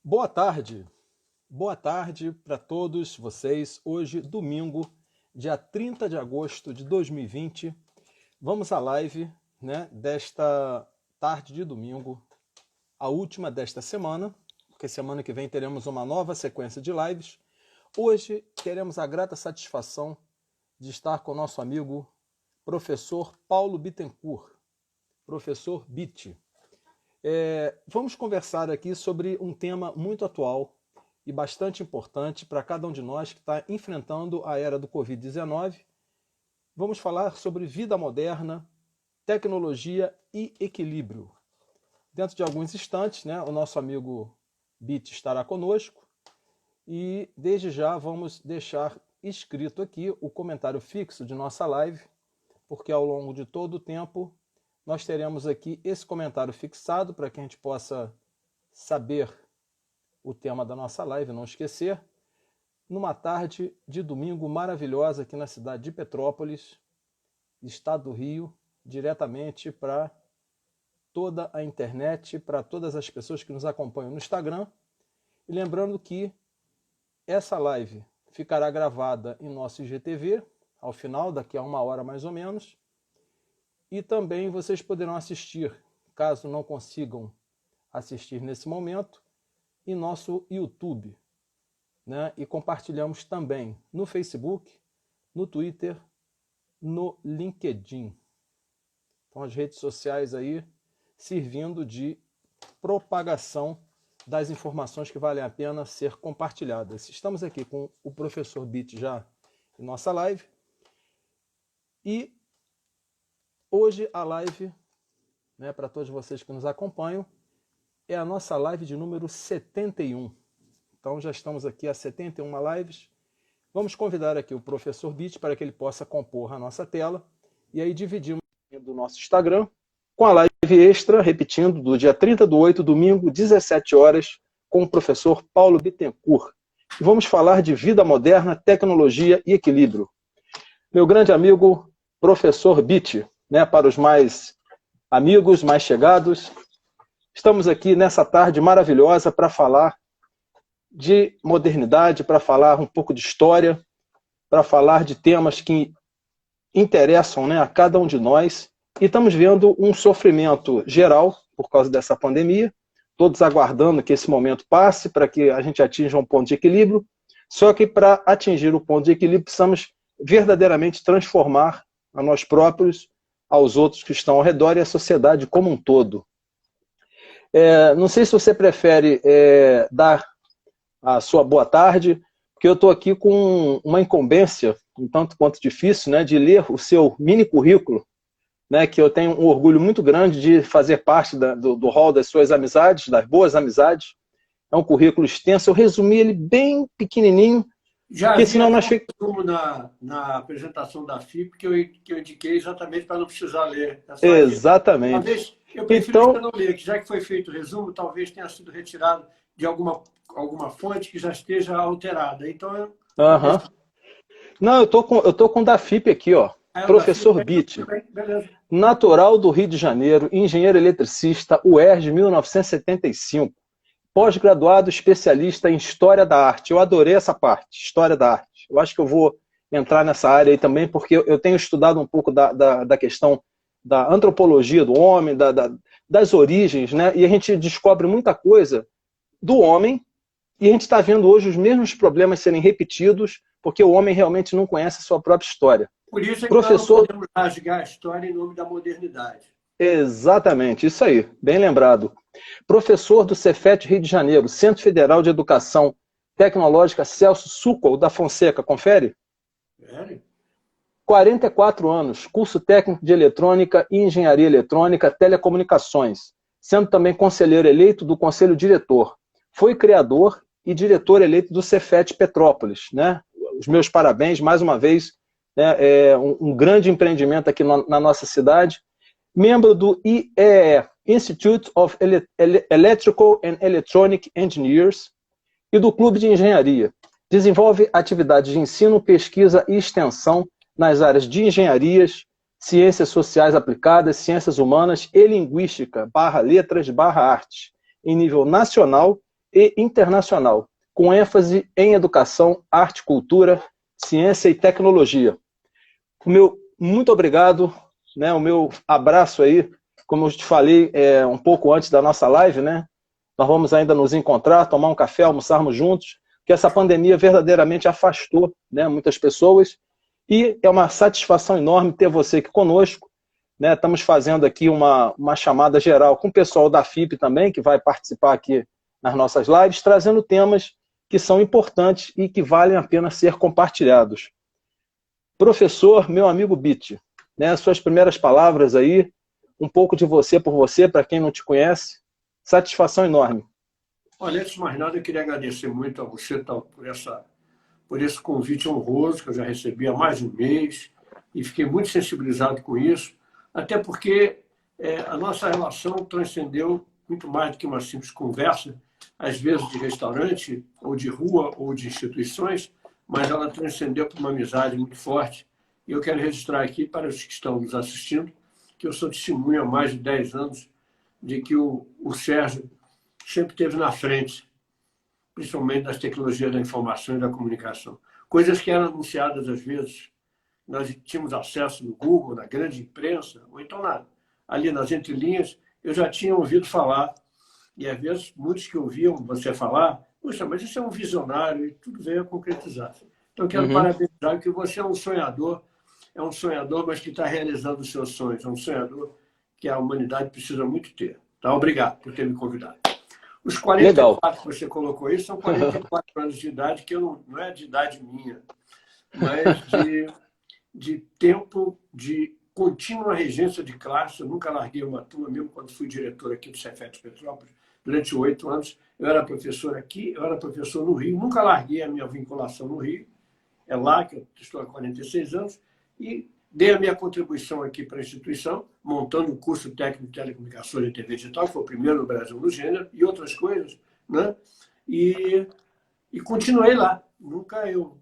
Boa tarde para todos vocês. Hoje, domingo, dia 30 de agosto de 2020, vamos à live, desta tarde de domingo, a última desta semana, porque semana que vem teremos uma nova sequência de lives. Hoje teremos a grata satisfação de estar com o nosso amigo professor Paulo Bittencourt, professor Bitt. Vamos conversar aqui sobre um tema muito atual e bastante importante para cada um de nós que está enfrentando a era do Covid-19. Vamos falar sobre vida moderna, tecnologia e equilíbrio. Dentro de alguns instantes, o nosso amigo Bitt estará conosco e desde já vamos deixar escrito aqui o comentário fixo de nossa live, porque ao longo de todo o tempo nós teremos aqui esse comentário fixado para que a gente possa saber o tema da nossa live, não esquecer. Numa tarde de domingo maravilhosa aqui na cidade de Petrópolis, estado do Rio, diretamente para toda a internet, para todas as pessoas que nos acompanham no Instagram. E lembrando que essa live ficará gravada em nosso IGTV, ao final, daqui a 1 hora mais ou menos. E também vocês poderão assistir, caso não consigam assistir nesse momento, em nosso YouTube. E compartilhamos também no Facebook, no Twitter, no LinkedIn. Então as redes sociais aí servindo de propagação das informações que valem a pena ser compartilhadas. Estamos aqui com o professor Bitt já em nossa live. E hoje a live, para todos vocês que nos acompanham, é a nossa live de número 71. Então já estamos aqui a 71 lives. Vamos convidar aqui o professor Bitt para que ele possa compor a nossa tela. E aí dividimos do nosso Instagram com a live extra, repetindo, do dia 30/8, domingo, 17 horas, com o professor Paulo Bittencourt. E vamos falar de vida moderna, tecnologia e equilíbrio. Meu grande amigo, professor Bitt, para os mais amigos, mais chegados, estamos aqui nessa tarde maravilhosa para falar de modernidade, para falar um pouco de história, para falar de temas que interessam a cada um de nós. E estamos vendo um sofrimento geral por causa dessa pandemia, todos aguardando que esse momento passe para que a gente atinja um ponto de equilíbrio. Só que para atingir o ponto de equilíbrio precisamos verdadeiramente transformar a nós próprios, aos outros que estão ao redor e a sociedade como um todo. Não sei se você prefere dar a sua boa tarde, porque eu estou aqui com uma incumbência, um tanto quanto difícil, de ler o seu mini currículo, que eu tenho um orgulho muito grande de fazer parte do hall das suas amizades, das boas amizades. É um currículo extenso, eu resumi ele bem pequenininho, já porque senão nós na apresentação da FIP que eu indiquei exatamente para não precisar ler. Exatamente. Talvez eu prefiro não ler, que já que foi feito o resumo, talvez tenha sido retirado de alguma fonte que já esteja alterada. Então, Não, eu tô com o da FIP aqui, ó. Professor Bitt, natural do Rio de Janeiro, engenheiro eletricista, UERJ, 1975. Pós-graduado especialista em História da Arte. Eu adorei essa parte, História da Arte. Eu acho que eu vou entrar nessa área aí também, porque eu tenho estudado um pouco da questão da antropologia do homem, das origens, e a gente descobre muita coisa do homem, e a gente está vendo hoje os mesmos problemas serem repetidos, porque o homem realmente não conhece a sua própria história. Por isso é que nós não podemos rasgar a história em nome da modernidade. Exatamente, isso aí, bem lembrado. Professor do Cefet Rio de Janeiro, Centro Federal de Educação Tecnológica Celso Sukol da Fonseca, confere? 44 anos, curso técnico de eletrônica e engenharia eletrônica, telecomunicações, sendo também conselheiro eleito do Conselho Diretor. Foi criador e diretor eleito do Cefet Petrópolis. Os meus parabéns, mais uma vez, um grande empreendimento aqui na nossa cidade. Membro do IEE, Institute of Electrical and Electronic Engineers, e do Clube de Engenharia. Desenvolve atividades de ensino, pesquisa e extensão nas áreas de engenharias, ciências sociais aplicadas, ciências humanas e linguística, /letras, /artes, em nível nacional e internacional, com ênfase em educação, arte, cultura, ciência e tecnologia. O meu muito obrigado, né? O meu abraço aí, como eu te falei um pouco antes da nossa live, né? Nós vamos ainda nos encontrar, tomar um café, almoçarmos juntos, que essa pandemia verdadeiramente afastou, né, muitas pessoas, e é uma satisfação enorme ter você aqui conosco, né? Estamos fazendo aqui uma chamada geral com o pessoal da FIP também, que vai participar aqui nas nossas lives, trazendo temas que são importantes e que valem a pena ser compartilhados. Professor, meu amigo Bitti, né, suas primeiras palavras aí, um pouco de você por você, para quem não te conhece, satisfação enorme. Olha, antes de mais nada, eu queria agradecer muito a você por esse convite honroso que eu já recebi há mais de um mês e fiquei muito sensibilizado com isso, até porque a nossa relação transcendeu muito mais do que uma simples conversa, às vezes de restaurante, ou de rua, ou de instituições, mas ela transcendeu para uma amizade muito forte. E eu quero registrar aqui para os que estão nos assistindo que eu sou testemunha há mais de 10 anos de que o Sérgio sempre esteve na frente, principalmente das tecnologias da informação e da comunicação. Coisas que eram anunciadas às vezes, nós tínhamos acesso no Google, na grande imprensa, ou então ali nas entrelinhas, eu já tinha ouvido falar, e às vezes muitos que ouviam você falar, puxa, mas isso é um visionário, e tudo veio a concretizar. Então, eu quero parabenizar que você é um sonhador, mas que está realizando os seus sonhos, é um sonhador que a humanidade precisa muito ter. Tá? Obrigado por ter me convidado. Os 44 que você colocou aí são 44 anos de idade, que não é de idade minha, mas de tempo de contínua regência de classe. Eu nunca larguei uma turma, mesmo quando fui diretor aqui do Cefet Petrópolis, durante 8 anos. Eu era professor aqui, eu era professor no Rio, nunca larguei a minha vinculação no Rio. É lá que eu estou há 46 anos e dei a minha contribuição aqui para a instituição, montando o curso técnico de telecomunicações e TV digital, que foi o primeiro no Brasil no gênero, e outras coisas, né? E continuei lá. Nunca eu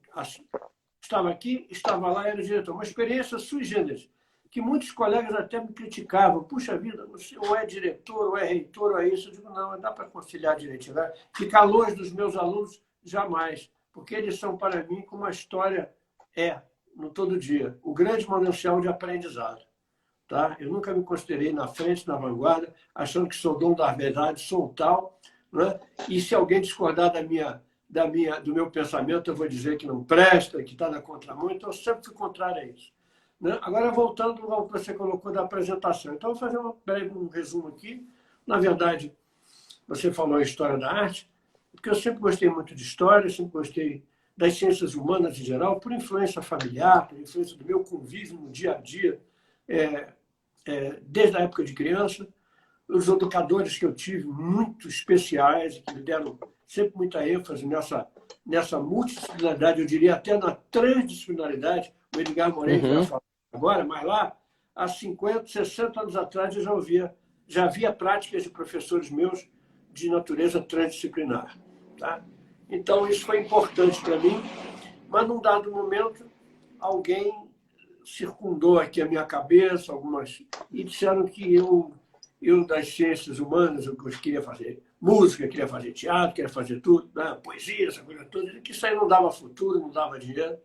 estava aqui, estava lá, era diretor. Uma experiência sui generis, que muitos colegas até me criticavam. Puxa vida, você ou é diretor, ou é reitor, ou é isso. Eu digo, não, dá para conciliar direitinho. Né? Ficar longe dos meus alunos, jamais. Porque eles são, para mim, como a história no todo dia, o grande manancial de aprendizado. Tá? Eu nunca me considerei na frente, na vanguarda, achando que sou dono da verdade, sou tal. Né? E se alguém discordar do meu pensamento, eu vou dizer que não presta, que está na contramão. Então, eu sempre fui contrário a isso. Né? Agora, voltando ao que você colocou da apresentação. Então, eu vou fazer um resumo aqui. Na verdade, você falou a história da arte, porque eu sempre gostei muito de história, sempre gostei das ciências humanas em geral, por influência familiar, por influência do meu convívio no dia a dia, desde a época de criança. Os educadores que eu tive, muito especiais, que me deram sempre muita ênfase nessa multidisciplinaridade, eu diria até na transdisciplinaridade. O Edgar Moreira vai falar agora, mas lá, há 50, 60 anos atrás, eu já havia práticas de professores meus de natureza transdisciplinar. Tá? Então, isso foi importante para mim, mas num dado momento, alguém circundou aqui a minha cabeça, e disseram que eu das ciências humanas, eu queria fazer música, queria fazer teatro, queria fazer tudo, né? Poesia, essa coisa toda, que isso aí não dava futuro, não dava dinheiro.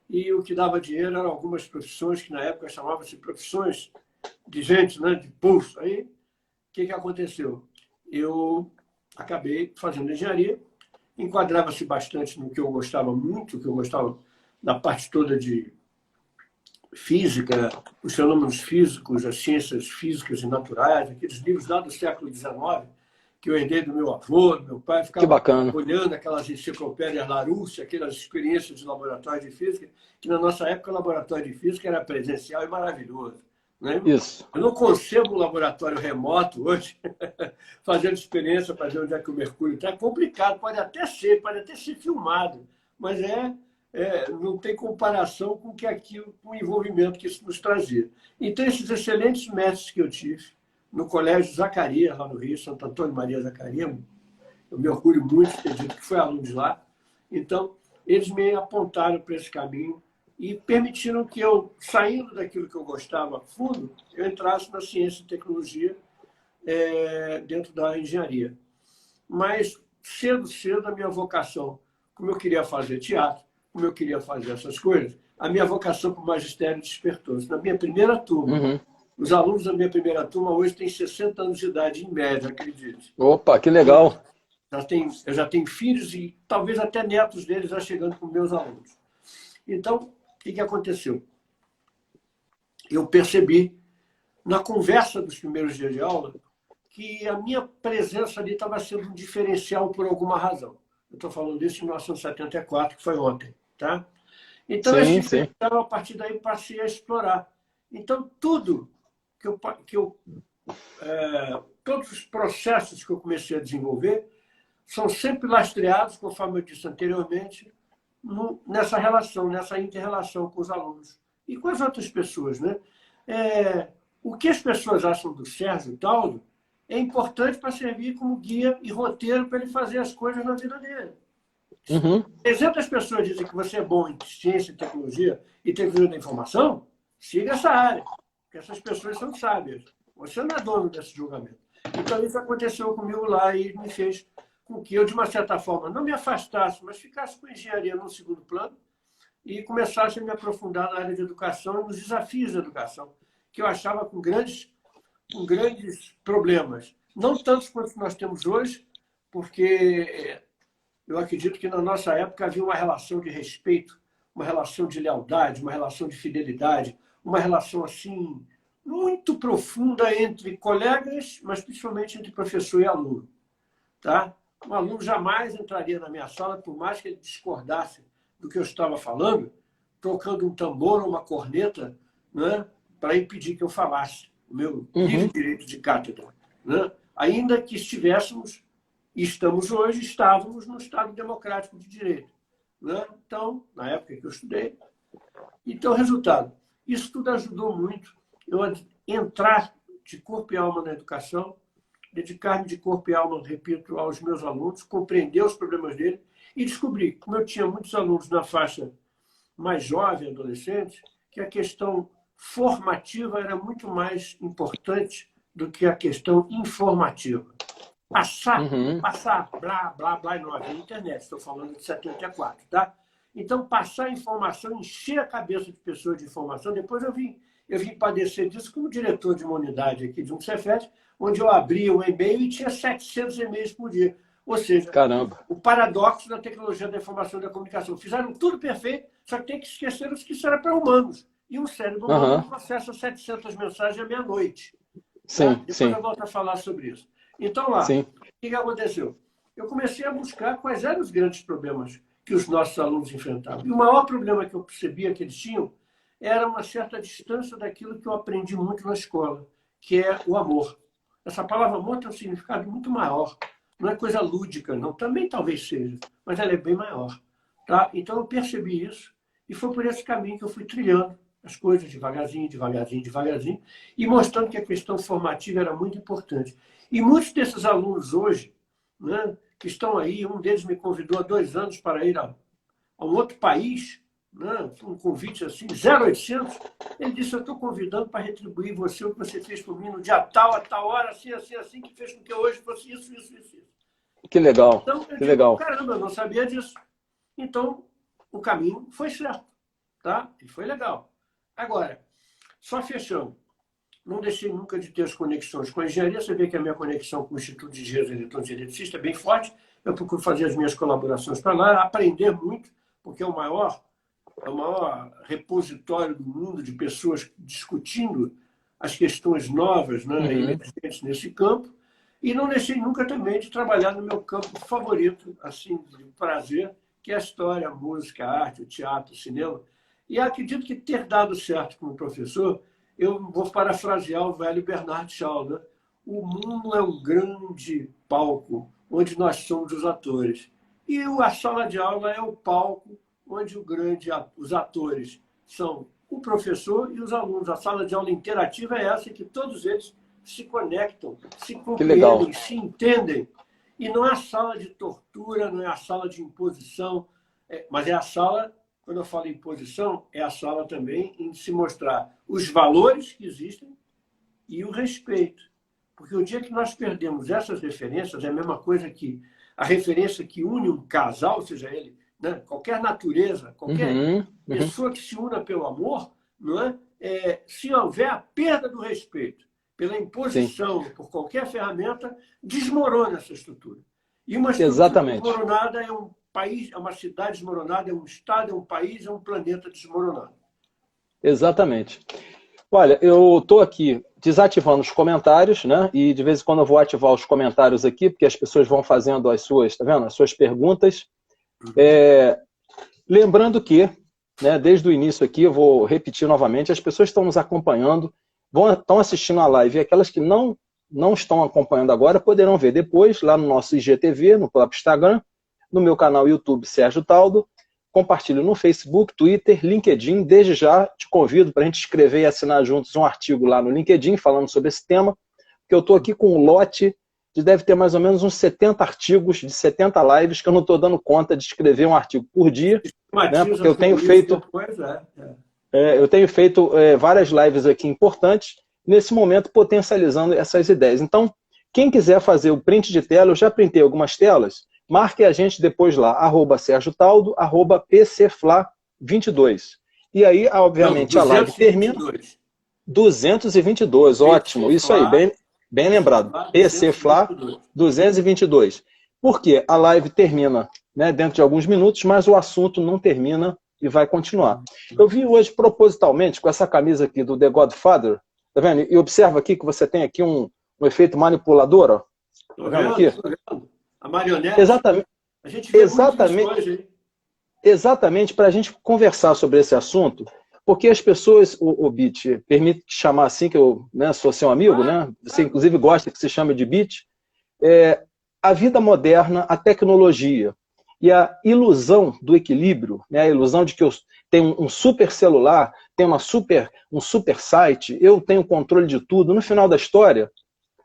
E o que dava dinheiro eram algumas profissões que na época chamavam-se profissões de gente, né? De pulso. Aí, o que aconteceu? Eu acabei fazendo engenharia, enquadrava-se bastante no que eu gostava muito, que eu gostava da parte toda de física, os fenômenos físicos, as ciências físicas e naturais, aqueles livros lá do século XIX, que eu herdei do meu avô, do meu pai, ficava olhando aquelas enciclopédias Larousse, aquelas experiências de laboratório de física, que na nossa época o laboratório de física era presencial e maravilhoso. Né? Isso. Eu não concebo um laboratório remoto hoje, fazendo experiência para ver onde é que o mercúrio está. É complicado, pode até ser filmado, mas não tem comparação com o envolvimento que isso nos trazia. Então, esses excelentes mestres que eu tive no Colégio Zacarias, lá no Rio, Santo Antônio Maria Zacarias, eu me orgulho muito de ter dito que foi aluno de lá. Então, eles me apontaram para esse caminho e permitiram que eu, saindo daquilo que eu gostava a fundo, eu entrasse na ciência e tecnologia dentro da engenharia. Mas cedo, cedo, a minha vocação, como eu queria fazer teatro, como eu queria fazer essas coisas, a minha vocação para o magistério despertou-se. Na minha primeira turma, os alunos da minha primeira turma hoje têm 60 anos de idade, em média, acredite. Opa, que legal. Eu já tenho filhos e talvez até netos deles já chegando com meus alunos. Então, o que aconteceu? Eu percebi, na conversa dos primeiros dias de aula, que a minha presença ali estava sendo um diferencial por alguma razão. Eu estou falando disso em 1974, que foi ontem. Tá? Então, esse diferencial, a partir daí, passei a explorar. Então, tudo todos os processos que eu comecei a desenvolver são sempre lastreados, conforme eu disse anteriormente, nessa relação, nessa inter-relação com os alunos e com as outras pessoas. Né? O que as pessoas acham do Sérgio Taldo é importante para servir como guia e roteiro para ele fazer as coisas na vida dele. 300 pessoas dizem que você é bom em ciência e tecnologia e tecnologia da informação, siga essa área, porque essas pessoas são sábias. Você não é dono desse julgamento. Então, isso aconteceu comigo lá e me fez com que eu, de uma certa forma, não me afastasse, mas ficasse com engenharia no segundo plano e começasse a me aprofundar na área de educação e nos desafios da educação, que eu achava com grandes problemas. Não tantos quanto nós temos hoje, porque eu acredito que na nossa época havia uma relação de respeito, uma relação de lealdade, uma relação de fidelidade, uma relação assim muito profunda entre colegas, mas principalmente entre professor e aluno. Tá? Um aluno jamais entraria na minha sala, por mais que ele discordasse do que eu estava falando, tocando um tambor ou uma corneta, né, para impedir que eu falasse o meu livre direito de cátedra. Né? Ainda que estivéssemos, e estamos hoje, estávamos no Estado Democrático de Direito. Né? Então, na época que eu estudei. Então, resultado, isso tudo ajudou muito eu a entrar de corpo e alma na educação, dedicar-me de corpo e alma, repito, aos meus alunos, compreender os problemas deles e descobrir, como eu tinha muitos alunos na faixa mais jovem, adolescente, que a questão formativa era muito mais importante do que a questão informativa. Passar, blá, blá, blá, não havia internet, estou falando de 74, tá? Então, passar informação, encher a cabeça de pessoas de informação, depois eu vim padecer disso como diretor de uma unidade aqui de um Cefet, onde eu abria um e-mail e tinha 700 e-mails por dia. Ou seja, o paradoxo da tecnologia da informação e da comunicação. Fizeram tudo perfeito, só que tem que esquecer os que isso era para humanos. E um cérebro humano processa 700 mensagens à meia-noite. Tá? Depois eu volto a falar sobre isso. Então, lá, o que aconteceu? Eu comecei a buscar quais eram os grandes problemas que os nossos alunos enfrentavam. E o maior problema que eu percebia que eles tinham era uma certa distância daquilo que eu aprendi muito na escola, que é o amor. Essa palavra amor tem um significado muito maior. Não é coisa lúdica, não. Também talvez seja, mas ela é bem maior. Tá? Então eu percebi isso e foi por esse caminho que eu fui trilhando as coisas devagarzinho, devagarzinho, devagarzinho, e mostrando que a questão formativa era muito importante. E muitos desses alunos hoje, né, que estão aí, um deles me convidou há 2 anos para ir a um outro país, né, um convite assim, 0800, ele disse, eu estou convidando para retribuir você o que você fez por mim no dia tal, a tal hora, assim, assim, assim, que fez com que hoje fosse isso, isso, isso. Que legal, então, eu que digo, legal. Caramba, eu não sabia disso. Então, o caminho foi certo, tá? E foi legal. Agora, só fechando, não deixei nunca de ter as conexões com a engenharia. Você vê que a minha conexão com o Instituto de Engenheiros Eletrônicos e Eletricistas é bem forte. Eu procuro fazer as minhas colaborações para lá, aprender muito, porque é o maior repositório do mundo de pessoas discutindo as questões novas, né, emergentes nesse campo. E não deixei nunca também de trabalhar no meu campo favorito, assim, de prazer, que é a história, a música, a arte, o teatro, o cinema. E acredito que ter dado certo como professor, eu vou parafrasear o velho Bernard Shaw, né? O mundo é um grande palco onde nós somos os atores. E a sala de aula é o palco onde os atores são o professor e os alunos. A sala de aula interativa é essa que todos eles se conectam, se compreendem, se entendem. E não é a sala de tortura, não é a sala de imposição, mas é a sala... Quando eu falo em posição, é a sala também em se mostrar os valores que existem e o respeito. Porque o dia que nós perdemos essas referências, é a mesma coisa que a referência que une um casal, seja ele, né? Qualquer natureza, qualquer pessoa que se una pelo amor, não é? Se houver a perda do respeito pela imposição, por qualquer ferramenta, desmorona essa estrutura. E uma estrutura desmoronada é um país, é uma cidade desmoronada, é um estado, é um país, é um planeta desmoronado. Exatamente. Olha, eu estou aqui desativando os comentários, né? E de vez em quando eu vou ativar os comentários aqui, porque as pessoas vão fazendo as suas, tá vendo? As suas perguntas. Lembrando que, né, desde o início aqui, eu vou repetir novamente, as pessoas estão nos acompanhando, estão assistindo a live, e aquelas que não estão acompanhando agora poderão ver depois, lá no nosso IGTV, no próprio Instagram, no meu canal YouTube Sérgio Taldo. Compartilho no Facebook, Twitter, LinkedIn. Desde já te convido para a gente escrever e assinar juntos um artigo lá no LinkedIn falando sobre esse tema, porque eu estou aqui com um lote de deve ter mais ou menos uns 70 artigos, de 70 lives, que eu não estou dando conta de escrever um artigo por dia, né, porque eu tenho feito, várias lives aqui importantes, nesse momento potencializando essas ideias. Então, quem quiser fazer o print de tela, eu já printei algumas telas, marque a gente depois lá, @SérgioTaldo, @PCFla22. E aí, obviamente, a live termina... 222, ótimo. Isso aí, bem lembrado. PCFla 222. Por quê? A live termina, né, dentro de alguns minutos, mas o assunto não termina e vai continuar. Eu vim hoje propositalmente com essa camisa aqui do The Godfather, tá vendo? E observa aqui que você tem aqui um efeito manipulador, ó. Tá vendo aqui? A marionete. Exatamente. A gente vê exatamente para a gente conversar sobre esse assunto, porque as pessoas, o Bit, permite chamar assim, que eu, né, sou seu amigo, né? Você inclusive gosta que se chame de Bit, a vida moderna, a tecnologia e a ilusão do equilíbrio, né, a ilusão de que eu tenho um super celular, tenho um super site, eu tenho controle de tudo. No final da história,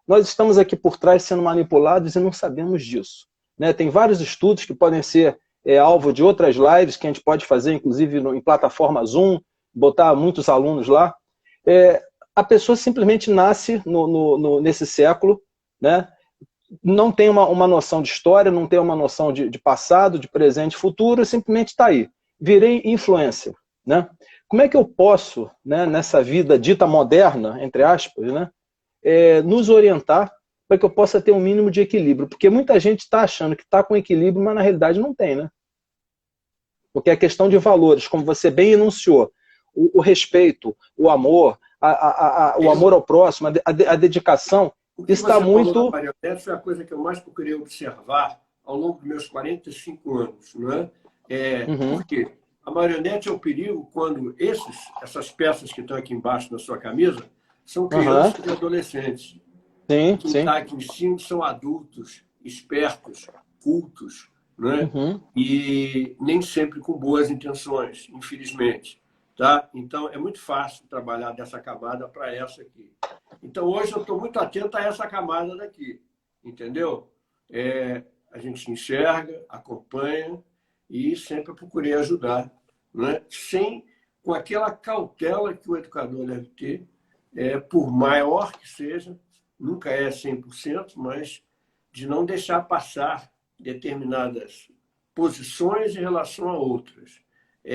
nós estamos aqui por trás sendo manipulados e não sabemos disso, né? Tem vários estudos que podem ser alvo de outras lives que a gente pode fazer, inclusive em plataforma Zoom, botar muitos alunos lá. A pessoa simplesmente nasce nesse século, né? Não tem uma noção de história, não tem uma noção de passado, de presente, futuro, simplesmente está aí. Virei influencer, né? Como é que eu posso, né, nessa vida dita moderna, entre aspas, né, nos orientar para que eu possa ter um mínimo de equilíbrio? Porque muita gente está achando que está com equilíbrio, mas na realidade não tem, né? Porque é questão de valores, como você bem enunciou, o respeito, o amor, o amor ao próximo, a dedicação, está muito... Marionete foi a coisa que eu mais procurei observar ao longo dos meus 45 anos, não é? Por quê? A marionete é o perigo quando essas peças que estão aqui embaixo na sua camisa são crianças e adolescentes. Sim, Quem está aqui em cima são adultos, espertos, cultos, né? E nem sempre com boas intenções, infelizmente. Tá? Então, é muito fácil trabalhar dessa camada para essa aqui. Então, hoje eu estou muito atento a essa camada daqui, entendeu? A gente enxerga, acompanha e sempre procurei ajudar, né? Com aquela cautela que o educador deve ter, por maior que seja, nunca é 100%, mas de não deixar passar determinadas posições em relação a outras.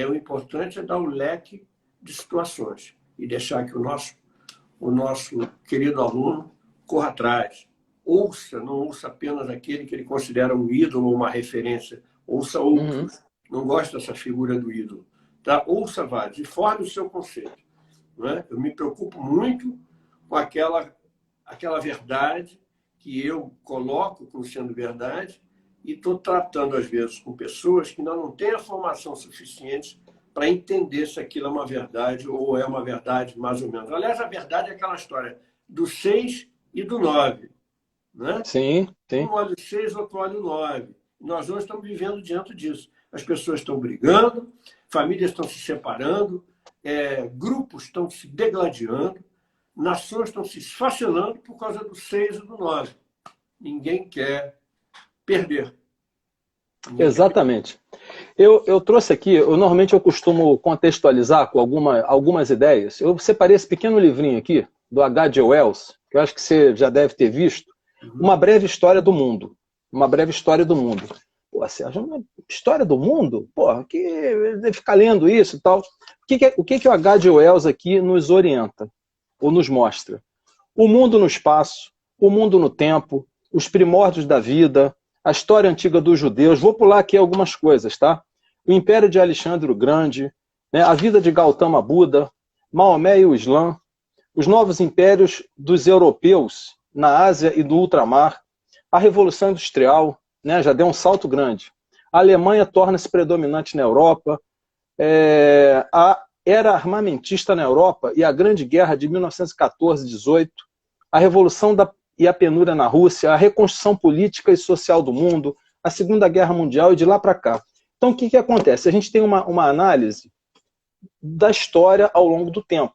O importante é dar um leque de situações e deixar que o nosso querido aluno corra atrás. Não ouça apenas aquele que ele considera um ídolo ou uma referência. Ouça outros. Não gosta dessa figura do ídolo. Tá? Ouça vários e forme o seu conceito. Não é? Eu me preocupo muito com aquela verdade que eu coloco como sendo verdade e estou tratando, às vezes, com pessoas que ainda não têm a formação suficiente para entender se aquilo é uma verdade ou é uma verdade mais ou menos. Aliás, a verdade é aquela história do 6 e do 9. Né? Sim. Um olha o 6, outro olha o 9. Nós hoje estamos vivendo diante disso. As pessoas estão brigando, famílias estão se separando, grupos estão se degladiando, nações estão se esfacelando por causa do 6 e do 9. Ninguém quer perder. Exatamente. Eu trouxe aqui, normalmente eu costumo contextualizar com algumas ideias. Eu separei esse pequeno livrinho aqui, do H.G. Wells, que eu acho que você já deve ter visto, Uma Breve História do Mundo. Uma breve história do mundo. Pô, Sérgio, uma história do mundo? Porra, que ficar lendo isso e tal. O que o H.G. Wells aqui nos orienta, ou nos mostra? O mundo no espaço, o mundo no tempo, os primórdios da vida, a história antiga dos judeus. Vou pular aqui algumas coisas, tá? O Império de Alexandre o Grande, né? A vida de Gautama Buda, Maomé e o Islã, os novos impérios dos europeus na Ásia e no ultramar, a Revolução Industrial, né? Já deu um salto grande. A Alemanha torna-se predominante na Europa, a era armamentista na Europa e a Grande Guerra de 1914-18, a Revolução e a penúria na Rússia, a reconstrução política e social do mundo, a Segunda Guerra Mundial e de lá para cá. Então, o que acontece? A gente tem uma análise da história ao longo do tempo.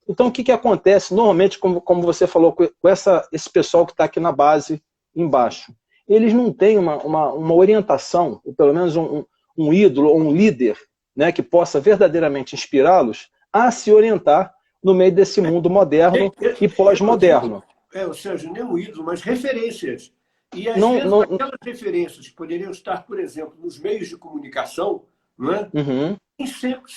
Então, o que acontece? Normalmente, como você falou, com esse pessoal que está aqui na base, embaixo, eles não têm uma orientação, ou pelo menos um ídolo, ou um líder, né, que possa verdadeiramente inspirá-los a se orientar no meio desse mundo moderno e pós-moderno. Ou seja, nem um ídolo, mas referências. E, às vezes, aquelas referências que poderiam estar, por exemplo, nos meios de comunicação, não é? Nem sempre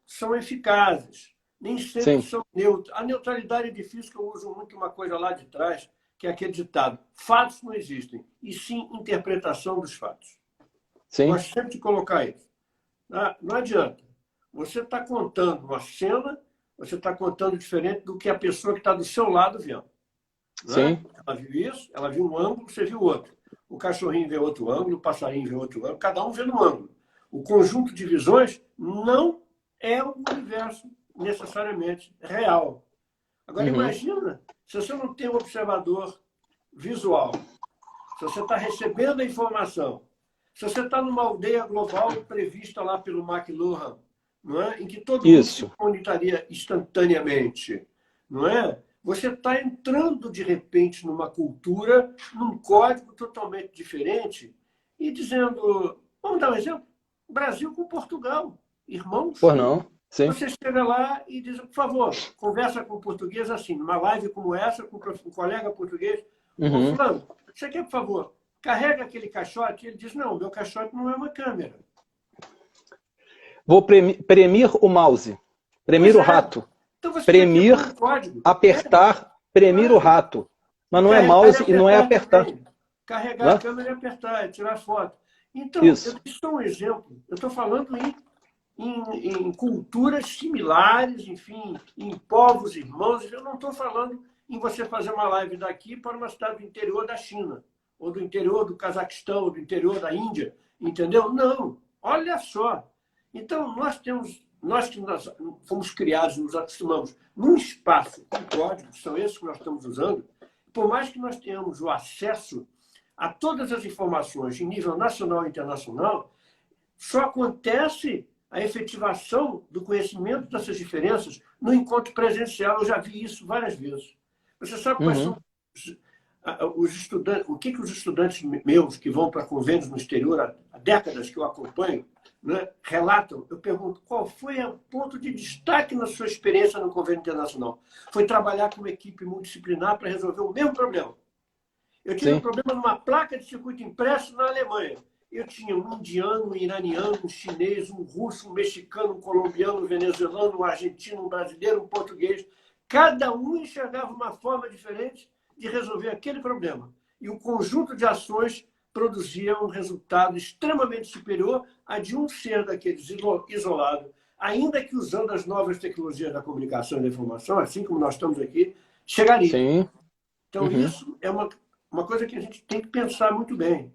são eficazes, nem sempre são neutras. A neutralidade é difícil, que eu uso muito uma coisa lá de trás, que é aquele ditado: fatos não existem, e sim interpretação dos fatos. Gosto sempre de colocar isso. Não adianta. Você está contando uma cena, você está contando diferente do que a pessoa que está do seu lado vendo. Ela viu isso, ela viu um ângulo, você viu outro. O cachorrinho vê outro ângulo, o passarinho vê outro ângulo, cada um vê um ângulo. O conjunto de visões não é o universo necessariamente real. Agora, imagina, se você não tem um observador visual, se você está recebendo a informação, se você está numa aldeia global prevista lá pelo McLuhan, não é? Em que todo mundo se comunicaria instantaneamente, não é? Você está entrando, de repente, numa cultura, num código totalmente diferente e dizendo... Vamos dar um exemplo? Brasil com Portugal. Irmãos. Por não. Sim. Você chega lá e diz, por favor, conversa com o português assim, numa live como essa, com um colega português. Fulano, você quer, por favor, carrega aquele caixote? Ele diz, não, meu caixote não é uma câmera. Vou premir o mouse. Premir o rato. Então você premir, apertar, premir o rato. Mas não é mouse e não é apertar. Carregar a câmera e apertar, tirar foto. Então, eu estou um exemplo. Eu estou falando em culturas similares, enfim, em povos irmãos. Eu não estou falando em você fazer uma live daqui para uma cidade do interior da China, ou do interior do Cazaquistão, ou do interior da Índia, entendeu? Não. Olha só. Então, nós que nós fomos criados, nos acostumamos num espaço com códigos, são esses que nós estamos usando, por mais que nós tenhamos o acesso a todas as informações em nível nacional e internacional, só acontece a efetivação do conhecimento dessas diferenças no encontro presencial. Eu já vi isso várias vezes. Você sabe quais são os estudantes, o que os estudantes meus que vão para convênios no exterior, há décadas que eu acompanho, né, relatam? Eu pergunto, qual foi o ponto de destaque na sua experiência no convênio internacional? Foi trabalhar com uma equipe multidisciplinar para resolver o mesmo problema. Eu tive um problema numa placa de circuito impresso na Alemanha. Eu tinha um indiano, um iraniano, um chinês, um russo, um mexicano, um colombiano, um venezuelano, um argentino, um brasileiro, um português. Cada um enxergava uma forma diferente de resolver aquele problema. E o conjunto de ações produzia um resultado extremamente superior a de um ser daqueles isolado, ainda que usando as novas tecnologias da comunicação e da informação, assim como nós estamos aqui, chegaria. Então, isso é uma coisa que a gente tem que pensar muito bem.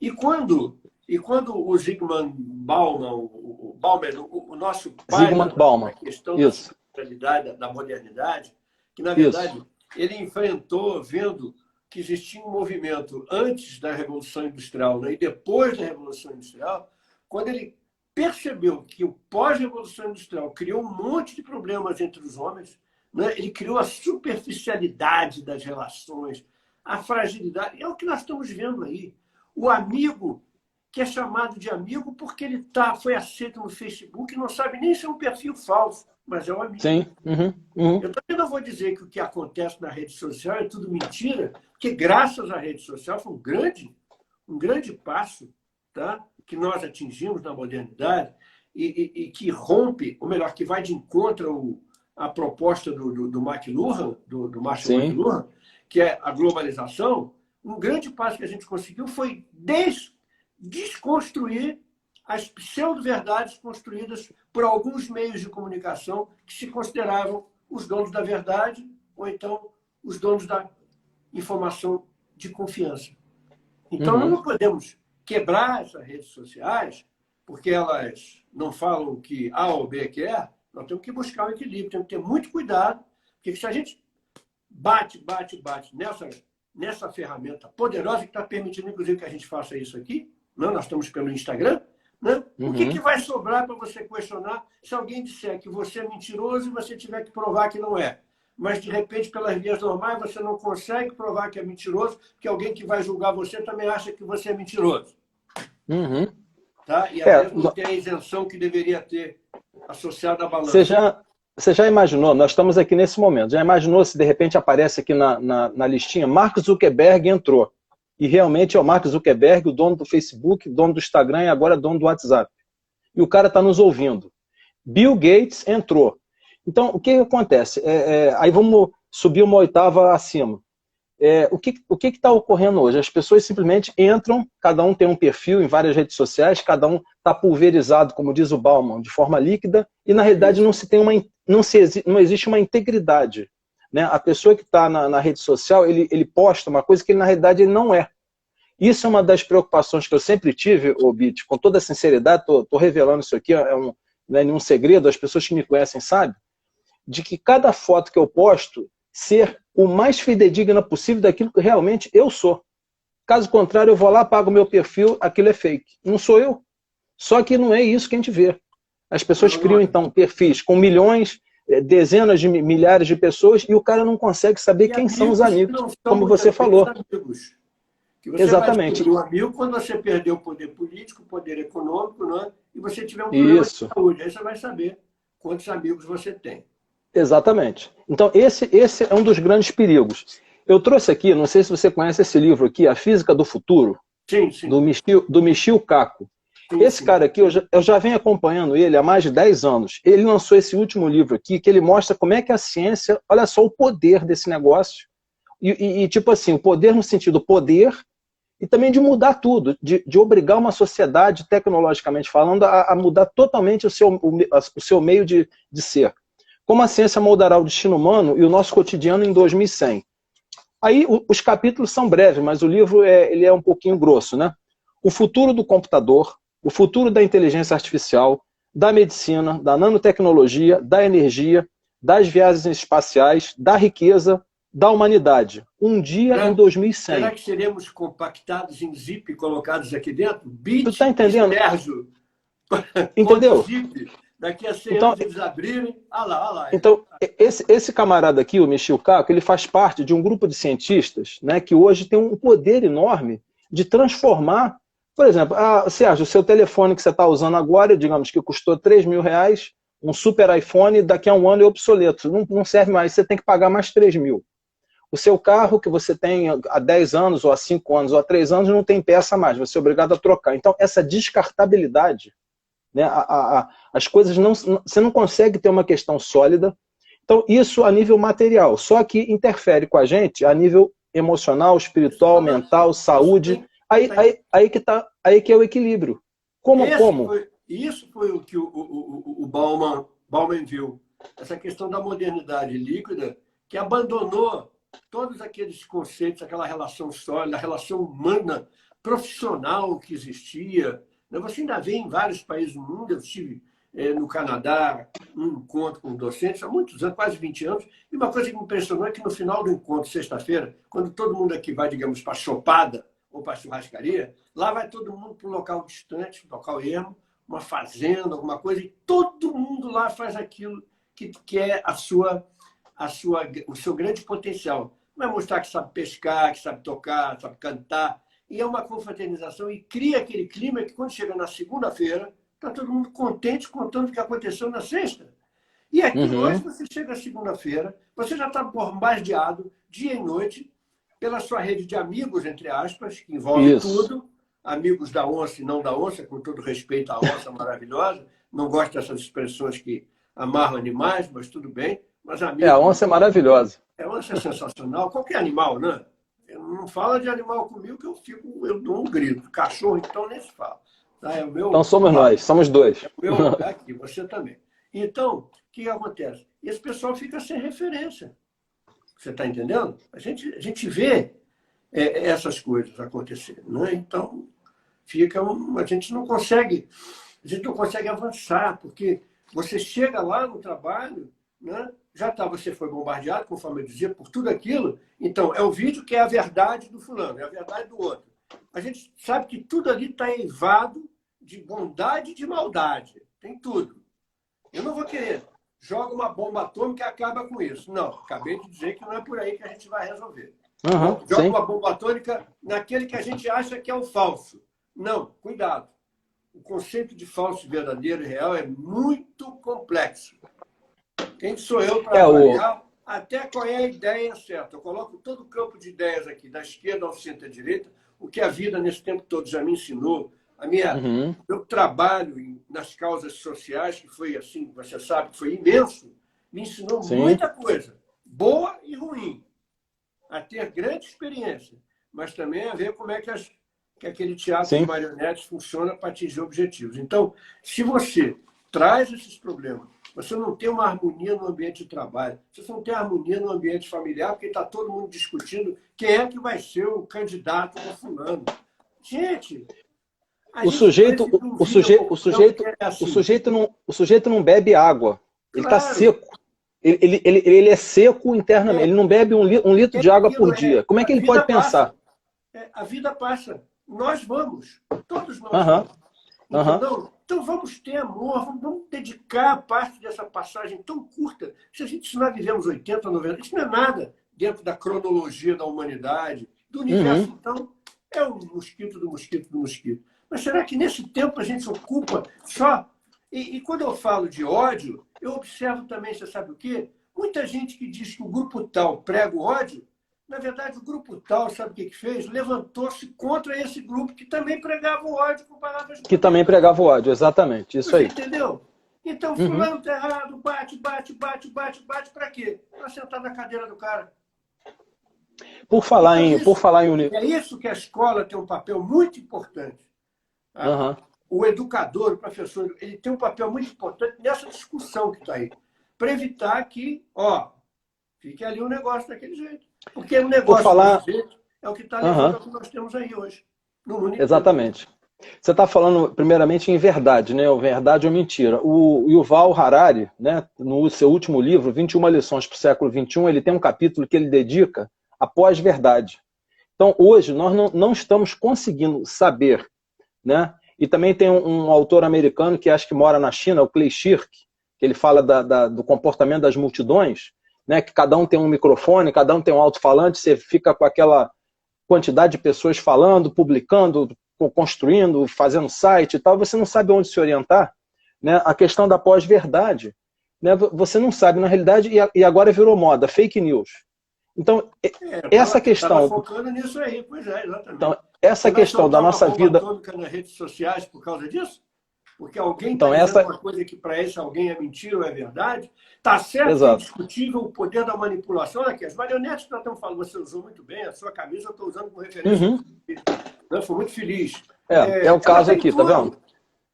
E quando o Zygmunt Bauman, o nosso pai na questão da centralidade, da modernidade, que, na verdade, ele enfrentou vendo que existia um movimento antes da Revolução Industrial, né, e depois da Revolução Industrial, quando ele percebeu que o pós-Revolução Industrial criou um monte de problemas entre os homens, né, ele criou a superficialidade das relações, a fragilidade. É o que nós estamos vendo aí. O amigo, que é chamado de amigo porque ele foi aceito no Facebook e não sabe nem se é um perfil falso, mas é um amigo. Eu também não vou dizer que o que acontece na rede social é tudo mentira, porque graças à rede social foi um grande um grande passo, tá? Que nós atingimos na modernidade e que rompe, ou melhor, que vai de encontro à proposta do McLuhan, do Marshall Sim. McLuhan, que é a globalização. Um grande passo que a gente conseguiu foi desconstruir as pseudo-verdades construídas por alguns meios de comunicação que se consideravam os donos da verdade ou então os donos da informação de confiança. Então, nós não podemos quebrar essas redes sociais porque elas não falam o que A ou B quer. Nós temos que buscar um equilíbrio, temos que ter muito cuidado, porque se a gente bate nessa ferramenta poderosa que está permitindo, inclusive, que a gente faça isso aqui, né? Nós estamos pelo Instagram, né? O que vai sobrar para você questionar se alguém disser que você é mentiroso e você tiver que provar que não é? Mas, de repente, pelas vias normais, você não consegue provar que é mentiroso, porque alguém que vai julgar você também acha que você é mentiroso. Tá? E, às vezes, não tem a isenção que deveria ter associada à balança. Você já imaginou, nós estamos aqui nesse momento, já imaginou se de repente aparece aqui na listinha, Mark Zuckerberg entrou. E realmente é o Mark Zuckerberg, o dono do Facebook, dono do Instagram e agora dono do WhatsApp. E o cara está nos ouvindo. Bill Gates entrou. Então, o que acontece? Aí vamos subir uma oitava acima. O que está ocorrendo hoje? As pessoas simplesmente entram, cada um tem um perfil em várias redes sociais, cada um está pulverizado, como diz o Bauman, de forma líquida, e na realidade não existe uma integridade. Né? A pessoa que está na rede social, ele posta uma coisa que na realidade ele não é. Isso é uma das preocupações que eu sempre tive, Bit, com toda a sinceridade, estou revelando isso aqui, não é nenhum segredo, as pessoas que me conhecem sabem, de que cada foto que eu posto ser o mais fidedigna possível daquilo que realmente eu sou. Caso contrário, eu vou lá, pago meu perfil, aquilo é fake. Não sou eu. Só que não é isso que a gente vê. As pessoas criam, então, perfis com milhões, dezenas de milhares de pessoas e o cara não consegue saber quem são os amigos, como você falou. Amigos. Que você Exatamente. vai descobrir um amigo quando você perder o poder político, o poder econômico, não é? E você tiver um problema de saúde. Aí você vai saber quantos amigos você tem. Exatamente. Então, esse é um dos grandes perigos. Eu trouxe aqui, não sei se você conhece esse livro aqui, A Física do Futuro, sim. do Michio Kaku. Esse cara aqui, eu já venho acompanhando ele há mais de 10 anos. Ele lançou esse último livro aqui, que ele mostra como é que a ciência, olha só o poder desse negócio, e tipo assim, o poder no sentido poder, e também de mudar tudo, de obrigar uma sociedade, tecnologicamente falando, a mudar totalmente o seu meio de ser. Como a ciência moldará o destino humano e o nosso cotidiano em 2100. Aí os capítulos são breves, mas o livro ele é um pouquinho grosso, né? O futuro do computador, o futuro da inteligência artificial, da medicina, da nanotecnologia, da energia, das viagens espaciais, da riqueza, da humanidade. Um dia em 2100. Será que seremos compactados em zip e colocados aqui dentro? Bit, tu tá entendendo? Sérgio, entendeu? Zip. Daqui a 100 anos eles abrirem, lá. Então, esse camarada aqui, o Michio Kaku, ele faz parte de um grupo de cientistas, né, que hoje tem um poder enorme de transformar, por exemplo, Sérgio, o seu telefone que você está usando agora, digamos que custou R$3.000, um super iPhone, daqui a um ano é obsoleto, não serve mais, você tem que pagar mais 3 mil. O seu carro que você tem há 10 anos, ou há 5 anos, ou há 3 anos, não tem peça mais, você é obrigado a trocar. Então, essa descartabilidade, né, as coisas você não consegue ter uma questão sólida. Então, isso a nível material, só que interfere com a gente a nível emocional, espiritual, mental, saúde. Aí que é o equilíbrio. Isso foi o que o Bauman viu. Essa questão da modernidade líquida, que abandonou todos aqueles conceitos, aquela relação sólida, a relação humana, profissional que existia. Você ainda vê em vários países do mundo. Eu estive no Canadá, um encontro com docentes há muitos anos, quase 20 anos, e uma coisa que me impressionou é que no final do encontro, sexta-feira, quando todo mundo aqui vai, digamos, para a chopada ou para a churrascaria, lá vai todo mundo para um local distante, um local ermo, uma fazenda, alguma coisa, e todo mundo lá faz aquilo que é o seu grande potencial. Vai mostrar que sabe pescar, que sabe tocar, sabe cantar, e é uma confraternização e cria aquele clima que, quando chega na segunda-feira, está todo mundo contente contando o que aconteceu na sexta. E aqui hoje você chega segunda-feira, você já está bombardeado dia e noite pela sua rede de amigos, entre aspas, que envolve tudo, amigos da onça e não da onça, com todo respeito à onça maravilhosa, não gosto dessas expressões que amarram animais, mas tudo bem. Mas A amigos, onça é maravilhosa. a onça é sensacional, qualquer animal, né? Eu não fala de animal comigo que eu dou um grito. Cachorro, então, nem se fala. Tá? É o meu, Então somos nós, somos dois. aqui, você também. Então, o que acontece? Esse pessoal fica sem referência. Você está entendendo? A gente vê essas coisas acontecerem, né? Então, a gente não consegue avançar, porque você chega lá no trabalho, né? Você foi bombardeado, conforme eu dizia, por tudo aquilo. Então, é o vídeo que é a verdade do fulano, é a verdade do outro. A gente sabe que tudo ali está eivado de bondade e de maldade. Tem tudo. Eu não vou querer. Joga uma bomba atômica e acaba com isso. Não, acabei de dizer que não é por aí que a gente vai resolver. Joga uma bomba atômica naquele que a gente acha que é o falso. Não, cuidado. O conceito de falso, verdadeiro e real é muito complexo. Quem sou eu para avaliar até qual é a ideia certa? Eu coloco todo o campo de ideias aqui, da esquerda ao centro e à direita, o que a vida nesse tempo todo já me ensinou. Meu trabalho nas causas sociais, que foi assim, você sabe, foi imenso, me ensinou muita coisa, boa e ruim, a ter grande experiência, mas também a ver como é que aquele teatro de marionetes funciona para atingir objetivos. Então, se você traz esses problemas, você não tem uma harmonia no ambiente de trabalho, você não tem harmonia no ambiente familiar, porque está todo mundo discutindo quem é que vai ser o candidato do fulano. Gente, o sujeito não bebe água. Ele está seco. Ele é seco internamente. Ele não bebe um litro de água por dia. Como é que ele pode pensar? A vida passa. Nós vamos. Todos nós vamos. Então vamos ter amor, vamos dedicar parte dessa passagem tão curta. Se nós vivemos 80, 90, isso não é nada dentro da cronologia da humanidade, do universo. Então, é o mosquito do mosquito do mosquito. Mas será que nesse tempo a gente se ocupa só? E quando eu falo de ódio, eu observo também, você sabe o quê? Muita gente que diz que o grupo tal prega o ódio, na verdade, o grupo tal, sabe o que fez? Levantou-se contra esse grupo que também pregava o ódio com palavras... Que também pregava o ódio, exatamente. Isso aí. Entendeu? Então, fulano está errado, bate para quê? Para sentar na cadeira do cara. Por falar em É isso que a escola tem um papel muito importante. O educador, o professor, ele tem um papel muito importante nessa discussão que está aí. Para evitar que, fique ali um negócio daquele jeito. Porque o negócio daquele jeito é o que está levando ao que nós temos aí hoje. No mundo inteiro. Exatamente. Você está falando, primeiramente, em verdade, né? Verdade ou mentira. O Yuval Harari, né, no seu último livro, 21 lições para o século XXI, ele tem um capítulo que ele dedica à pós-verdade. Então, hoje, nós não estamos conseguindo saber, né? E também tem um autor americano que acho que mora na China, o Clay Shirk, que ele fala do comportamento das multidões, né? Que cada um tem um microfone, cada um tem um alto-falante, você fica com aquela quantidade de pessoas falando, publicando, construindo, fazendo site e tal, você não sabe onde se orientar, né? A questão da pós-verdade, né? Você não sabe, na realidade, e agora virou moda, fake news. Então, essa questão... focando nisso aí, pois é, exatamente. Então, essa questão da nossa vida... nas redes sociais por causa disso? Porque alguém está dizendo uma coisa que para esse alguém é mentira ou é verdade? Está certo que é indiscutível o poder da manipulação. Aqui, as marionetes que nós estamos falando, você usou muito bem, a sua camisa eu estou usando como referência. Eu fui muito feliz. É o caso aqui, tá vendo?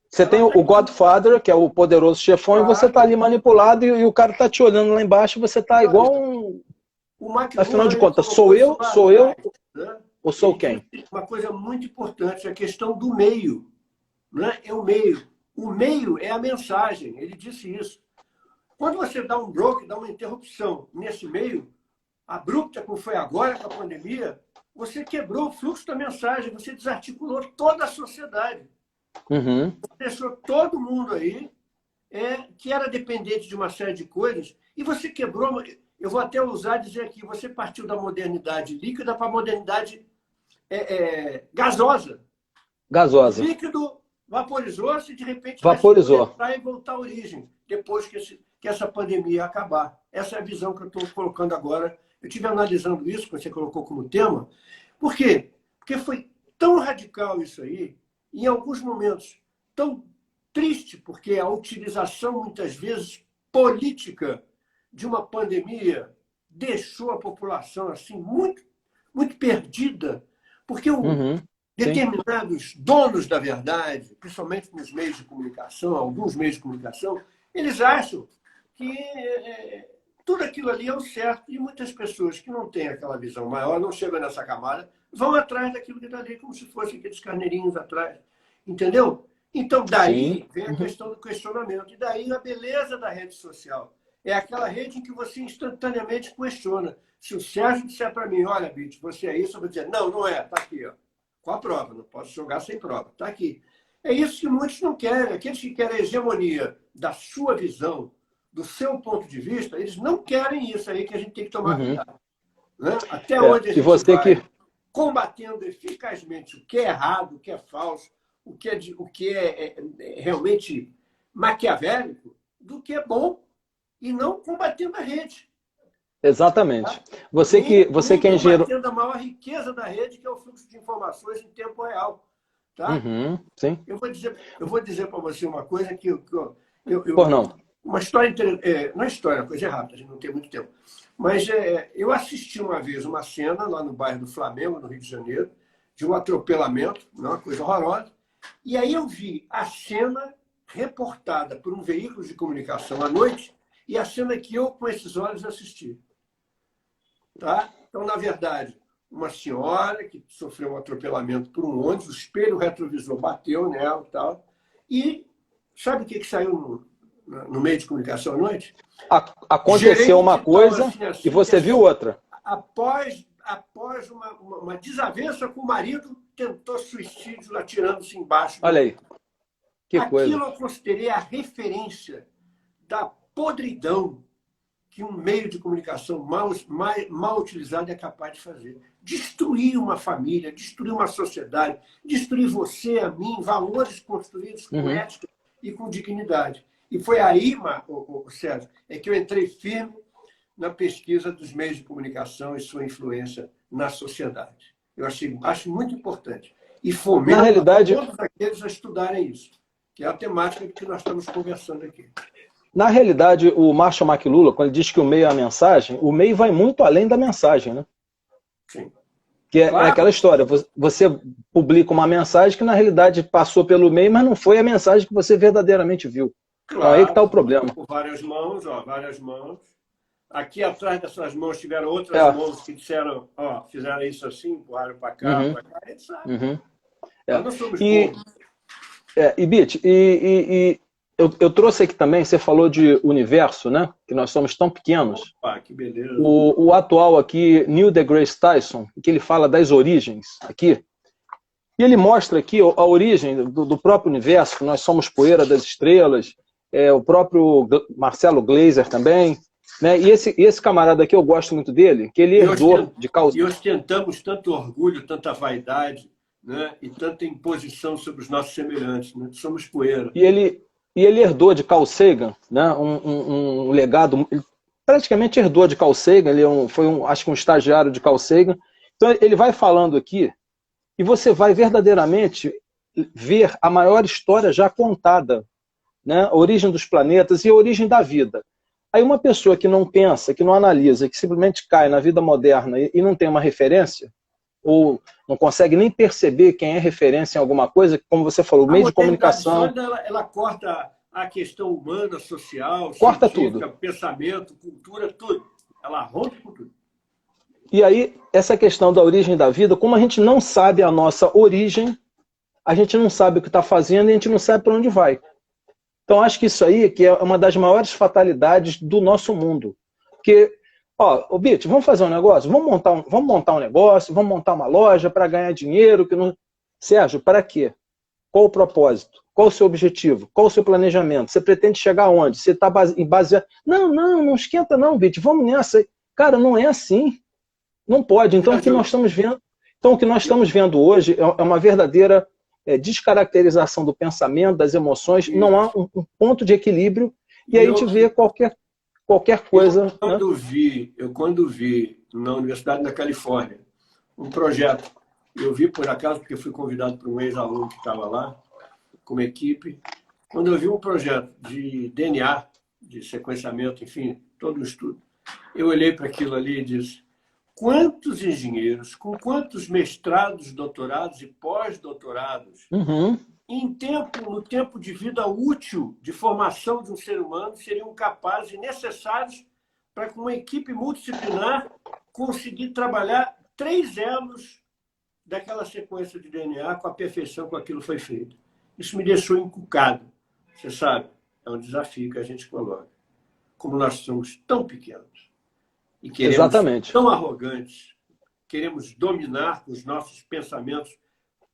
Você tem o Godfather, que é o poderoso chefão, e você está ali manipulado e o cara está te olhando lá embaixo e você está igual um... Afinal de contas, sou eu ou sou quem? Uma coisa muito importante, a questão do meio. Né? É o meio. O meio é a mensagem, ele disse isso. Quando você dá um bloco, dá uma interrupção nesse meio, abrupta, como foi agora com a pandemia, você quebrou o fluxo da mensagem, você desarticulou toda a sociedade. Deixou todo mundo aí que era dependente de uma série de coisas, e você quebrou... Eu vou até ousar dizer aqui, você partiu da modernidade líquida para a modernidade gasosa. Gasosa. O líquido vaporizou-se e, de repente, vaporizou. Vai voltar à origem, depois que essa pandemia acabar. Essa é a visão que eu estou colocando agora. Eu estive analisando isso, que você colocou como tema. Por quê? Porque foi tão radical isso aí, em alguns momentos tão triste, porque a utilização, muitas vezes, política de uma pandemia deixou a população assim muito, muito perdida, porque determinados donos da verdade, principalmente nos meios de comunicação, alguns meios de comunicação, eles acham que tudo aquilo ali é o certo, e muitas pessoas que não têm aquela visão maior, não chegam nessa camada, vão atrás daquilo que está ali, como se fossem aqueles carneirinhos atrás. Entendeu? Então, daí vem a questão do questionamento. E daí a beleza da rede social. É aquela rede em que você instantaneamente questiona. Se o Sérgio disser para mim, olha, Bit, você é isso, eu vou dizer, não, não é, está aqui. Ó. Com a prova, não posso jogar sem prova. Está aqui. É isso que muitos não querem. Aqueles que querem a hegemonia da sua visão, do seu ponto de vista, eles não querem isso aí que a gente tem que tomar cuidado. Né? Até onde a gente vai combatendo eficazmente o que é errado, o que é falso, o que é realmente maquiavélico, do que é bom, e não combatendo a rede. Exatamente. Tá? Você que é engenheiro... combatendo a maior riqueza da rede, que é o fluxo de informações em tempo real. Tá? Sim. Eu vou dizer para você uma coisa que Por não. Uma história não é história, é uma coisa rápida, a gente não tem muito tempo. Mas eu assisti uma vez uma cena lá no bairro do Flamengo, no Rio de Janeiro, de um atropelamento, uma coisa horrorosa. E aí eu vi a cena reportada por um veículo de comunicação à noite e a cena que eu, com esses olhos, assisti. Tá? Então, na verdade, uma senhora que sofreu um atropelamento por um ônibus, o espelho retrovisor bateu nela e tal. E sabe o que saiu no meio de comunicação à noite? Aconteceu uma coisa e você viu outra. Após uma desavença com o marido, tentou suicídio atirando-se embaixo. Olha aí. Que coisa. Aquilo eu considerei a referência da podridão que um meio de comunicação mal utilizado é capaz de fazer. Destruir uma família, destruir uma sociedade, destruir você, a mim, valores construídos com ética e com dignidade. E foi aí, Sérgio, que eu entrei firme na pesquisa dos meios de comunicação e sua influência na sociedade. Eu acho muito importante. E fomento todos aqueles a estudarem isso, que é a temática que nós estamos conversando aqui. Na realidade, o Marshall McLuhan, quando ele diz que o meio é a mensagem, o meio vai muito além da mensagem, né? Sim. Que é aquela história, você publica uma mensagem que na realidade passou pelo meio, mas não foi a mensagem que você verdadeiramente viu. Claro, então aí que está o problema. Com várias mãos. Aqui atrás dessas mãos tiveram outras mãos que disseram, fizeram isso assim, empurraram para cá, para cá, a gente sabe. Nós não somos bobos. E Bit, eu trouxe aqui também, você falou de universo, né? Que nós somos tão pequenos. Opa, que beleza. O atual aqui, Neil deGrasse Tyson, que ele fala das origens aqui. E ele mostra aqui a origem do próprio universo, que nós somos poeira das estrelas, o próprio Marcelo Gleiser também. Né? E esse camarada aqui, eu gosto muito dele, que ele herdou de causa... E ostentamos tanto orgulho, tanta vaidade, né? E tanta imposição sobre os nossos semelhantes. Né? Somos poeira. E ele herdou de Carl Sagan, né? um legado, ele praticamente herdou de Carl Sagan, ele acho que um estagiário de Carl Sagan. Então ele vai falando aqui, e você vai verdadeiramente ver a maior história já contada, né? A origem dos planetas e a origem da vida. Aí uma pessoa que não pensa, que não analisa, que simplesmente cai na vida moderna e não tem uma referência, ou não consegue nem perceber quem é referência em alguma coisa, como você falou, o meio de comunicação... Ela corta a questão humana, social, corta tudo. Pensamento, cultura, tudo. Ela rompe com tudo. E aí, essa questão da origem da vida, como a gente não sabe a nossa origem, a gente não sabe o que está fazendo e a gente não sabe para onde vai. Então, acho que isso aí que é uma das maiores fatalidades do nosso mundo. Porque, Bit, vamos fazer um negócio? Vamos montar um negócio, vamos montar uma loja para ganhar dinheiro. Sérgio, para quê? Qual o propósito? Qual o seu objetivo? Qual o seu planejamento? Você pretende chegar aonde? Você está baseado... Não esquenta não, Bit, vamos nessa. Cara, não é assim. Não pode. Então, o que nós estamos vendo hoje é uma verdadeira descaracterização do pensamento, das emoções. Isso. Não há um ponto de equilíbrio e aí a gente vê qualquer coisa. Eu quando vi na Universidade da Califórnia um projeto Eu vi por acaso, porque fui convidado por um ex-aluno que estava lá, com uma equipe. Quando eu vi um projeto de DNA, de sequenciamento, enfim, todo o estudo, eu olhei para aquilo ali e disse: quantos engenheiros, com quantos mestrados, doutorados e pós-doutorados, Uhum. no tempo de vida útil de formação de um ser humano, seriam capazes e necessários para, com uma equipe multidisciplinar, conseguir trabalhar 3 elos daquela sequência de DNA com a perfeição com aquilo foi feito. Isso me deixou encucado. Você sabe, é um desafio que a gente coloca. Como nós somos tão pequenos e queremos Exatamente. tão arrogantes, queremos dominar com os nossos pensamentos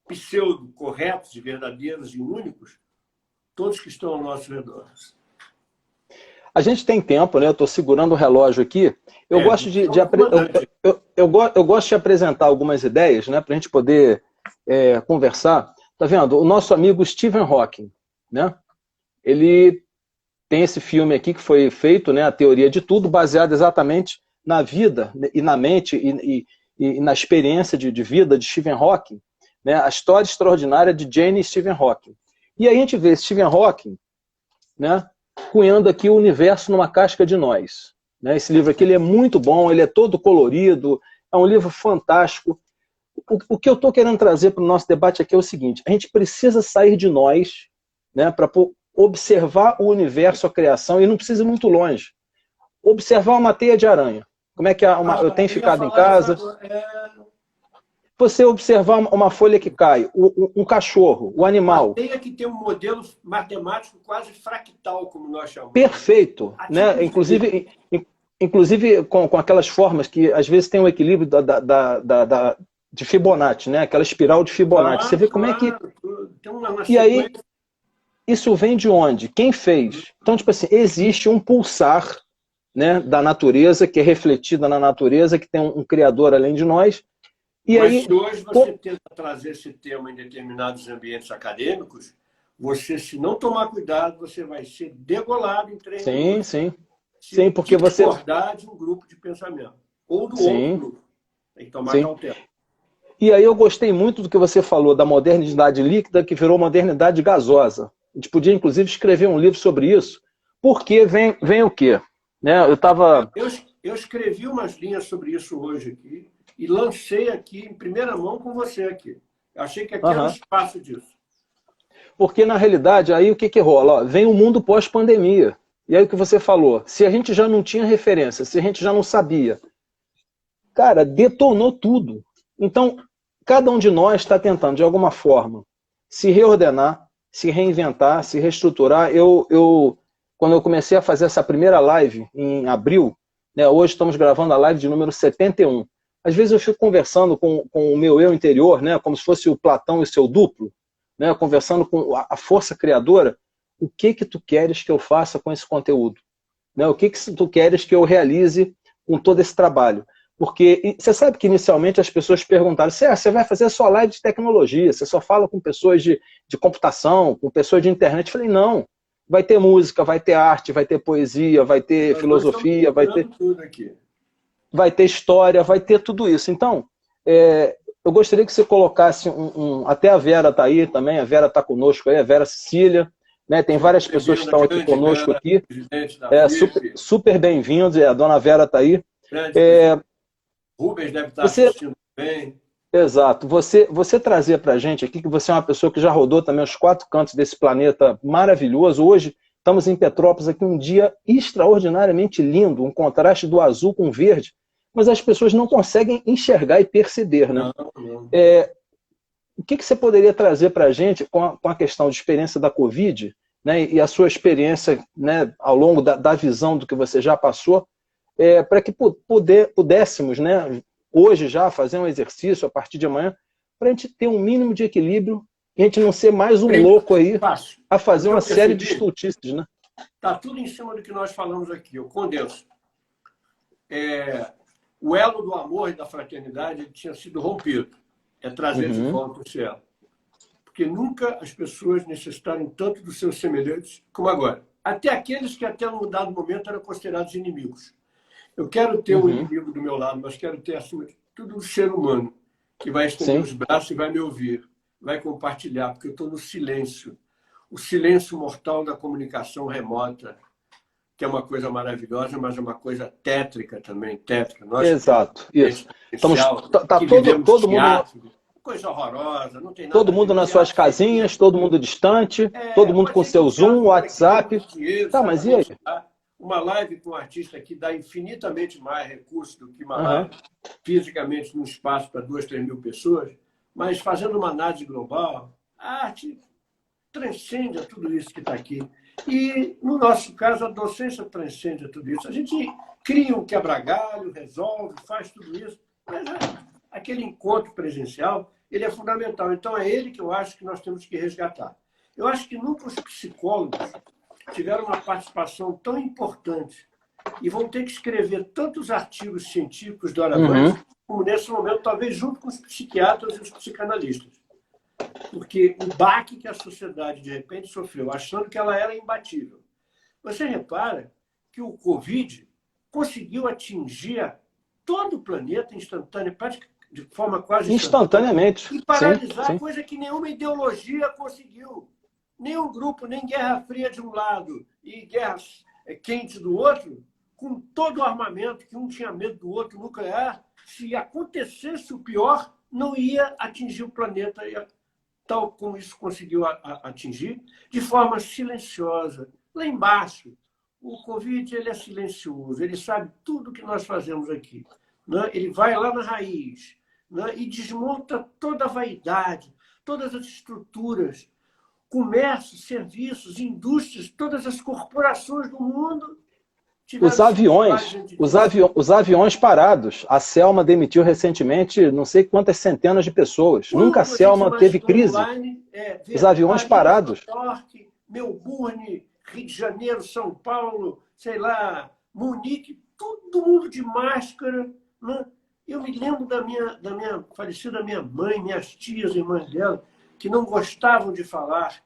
pseudo-corretos e verdadeiros e únicos todos que estão ao nosso redor. A gente tem tempo, né? Eu estou segurando o relógio aqui. Eu gosto eu gosto de apresentar algumas ideias, né? Para a gente poder conversar. Tá vendo? O nosso amigo Stephen Hawking, né? Ele tem esse filme aqui que foi feito, né? A Teoria de Tudo, baseado exatamente na vida e na mente e na experiência de vida de Stephen Hawking, né? A história extraordinária de Jane e Stephen Hawking. E aí a gente vê Stephen Hawking, né? Cunhando aqui o universo numa casca de nós. Né? Esse livro aqui ele é muito bom, ele é todo colorido, é um livro fantástico. O que eu estou querendo trazer para o nosso debate aqui é o seguinte: a gente precisa sair de nós, né, para observar o universo, a criação, e não precisa ir muito longe. Observar uma teia de aranha. Como é que eu tenho ficado em casa. Você observar uma folha que cai, um cachorro, o animal. A teia que tem um modelo matemático quase fractal, como nós chamamos. Perfeito. Né? Inclusive com aquelas formas que às vezes tem um equilíbrio de Fibonacci, né? Aquela espiral de Fibonacci. Você vê como é que... E aí, isso vem de onde? Quem fez? Então, tipo assim, existe um pulsar, né, da natureza, que é refletida na natureza, que tem um criador além de nós. E Mas aí, se hoje você tenta trazer esse tema em determinados ambientes acadêmicos, você, se não tomar cuidado, você vai ser degolado em 3 minutos. Sim, porque você... discordar de um grupo de pensamento. Ou do outro grupo. Tem que tomar cautela. E aí eu gostei muito do que você falou da modernidade líquida que virou modernidade gasosa. A gente podia, inclusive, escrever um livro sobre isso. Porque vem o quê? Né? Eu escrevi umas linhas sobre isso hoje aqui e lancei aqui em primeira mão com você aqui. Eu achei que aqui era um espaço disso. Porque, na realidade, aí o que rola? Ó, vem o mundo pós-pandemia. E aí o que você falou, se a gente já não tinha referência, se a gente já não sabia, cara, detonou tudo. Então, cada um de nós está tentando, de alguma forma, se reordenar, se reinventar, se reestruturar. Quando eu comecei a fazer essa primeira live, em abril, né, hoje estamos gravando a live de número 71. Às vezes eu fico conversando com o meu eu interior, né, como se fosse o Platão e o seu duplo, né, conversando com a força criadora. O que tu queres que eu faça com esse conteúdo? Né, o que tu queres que eu realize com todo esse trabalho? Porque você sabe que inicialmente as pessoas perguntaram: você vai fazer só live de tecnologia, você só fala com pessoas de computação, com pessoas de internet. Eu falei: não, vai ter música, vai ter arte, vai ter poesia, vai ter filosofia, vai ter história, vai ter tudo isso. Então, eu gostaria que você colocasse até a Vera está aí também, a Vera está conosco aí, a Vera Cecília, né? Tem várias pessoas que estão aqui conosco aqui. Super bem-vindos, a dona Vera está aí. Rubens deve estar assistindo bem. Exato. Você trazer para a gente aqui que você é uma pessoa que já rodou também os 4 cantos desse planeta maravilhoso. Hoje estamos em Petrópolis, aqui um dia extraordinariamente lindo, um contraste do azul com o verde, mas as pessoas não conseguem enxergar e perceber, né? Não. O que você poderia trazer para a gente com a questão de experiência da Covid, né, e a sua experiência, né, ao longo da visão do que você já passou, para que pudéssemos, né, hoje já fazer um exercício a partir de amanhã, para a gente ter um mínimo de equilíbrio e a gente não ser mais um louco aí a fazer uma série de estultices, né? Está tudo em cima do que nós falamos aqui, eu condenso. O elo do amor e da fraternidade tinha sido rompido. É trazer de volta esse elo. Porque nunca as pessoas necessitaram tanto dos seus semelhantes como agora. Até aqueles que até num dado momento eram considerados inimigos. Eu quero ter um inimigo do meu lado, mas quero ter, acima de tudo, um ser humano que vai estender Sim. os braços e vai me ouvir, vai compartilhar, porque eu estou no silêncio. O silêncio mortal da comunicação remota, que é uma coisa maravilhosa, mas é uma coisa tétrica também, tétrica. Nós que temos Exato, isso. potencial, Tá que vivemos todo mundo, teatro, coisa horrorosa, não tem nada todo a ver. mundo O nas suas teatro casinhas, todo mundo distante, todo mundo pode com ser que o seu teatro Zoom, ganhe WhatsApp. muito dinheiro, Tá, mas e aí? certamente dá. Uma live com um artista que dá infinitamente mais recursos do que uma Aham. live fisicamente num espaço para 2, 3 mil pessoas, mas fazendo uma análise global, a arte transcende a tudo isso que está aqui. E, no nosso caso, a docência transcende a tudo isso. A gente cria um quebra-galho, resolve, faz tudo isso, mas aquele encontro presencial, ele é fundamental. Então, é ele que eu acho que nós temos que resgatar. Eu acho que nunca os psicólogos tiveram uma participação tão importante e vão ter que escrever tantos artigos científicos doravante, como nesse momento, talvez junto com os psiquiatras e os psicanalistas. Porque o baque que a sociedade, de repente, sofreu, achando que ela era imbatível. Você repara que o Covid conseguiu atingir todo o planeta instantâneo, de forma quase instantânea, Instantaneamente. e Sim, paralisar, sim. coisa que nenhuma ideologia conseguiu. Nenhum grupo, nem Guerra Fria de um lado e Guerra Quente do outro, com todo o armamento, que um tinha medo do outro nuclear, se acontecesse o pior, não ia atingir o planeta, tal como isso conseguiu atingir, de forma silenciosa. Lá embaixo, o Covid ele é silencioso, ele sabe tudo que nós fazemos aqui. Né? Ele vai lá na raiz, né? E desmonta toda a vaidade, todas as estruturas, comércio, serviços, indústrias, todas as corporações do mundo tiveram Os aviões parados. A Selma demitiu recentemente não sei quantas centenas de pessoas. Nunca a Quando a gente Selma teve imaginou crise. online, Os aviões Paris, parados. Nova York, Melbourne, Rio de Janeiro, São Paulo, sei lá, Munique, todo mundo de máscara. Né? Eu me lembro da minha falecida minha mãe, minhas tias, irmãs dela, que não gostavam de falar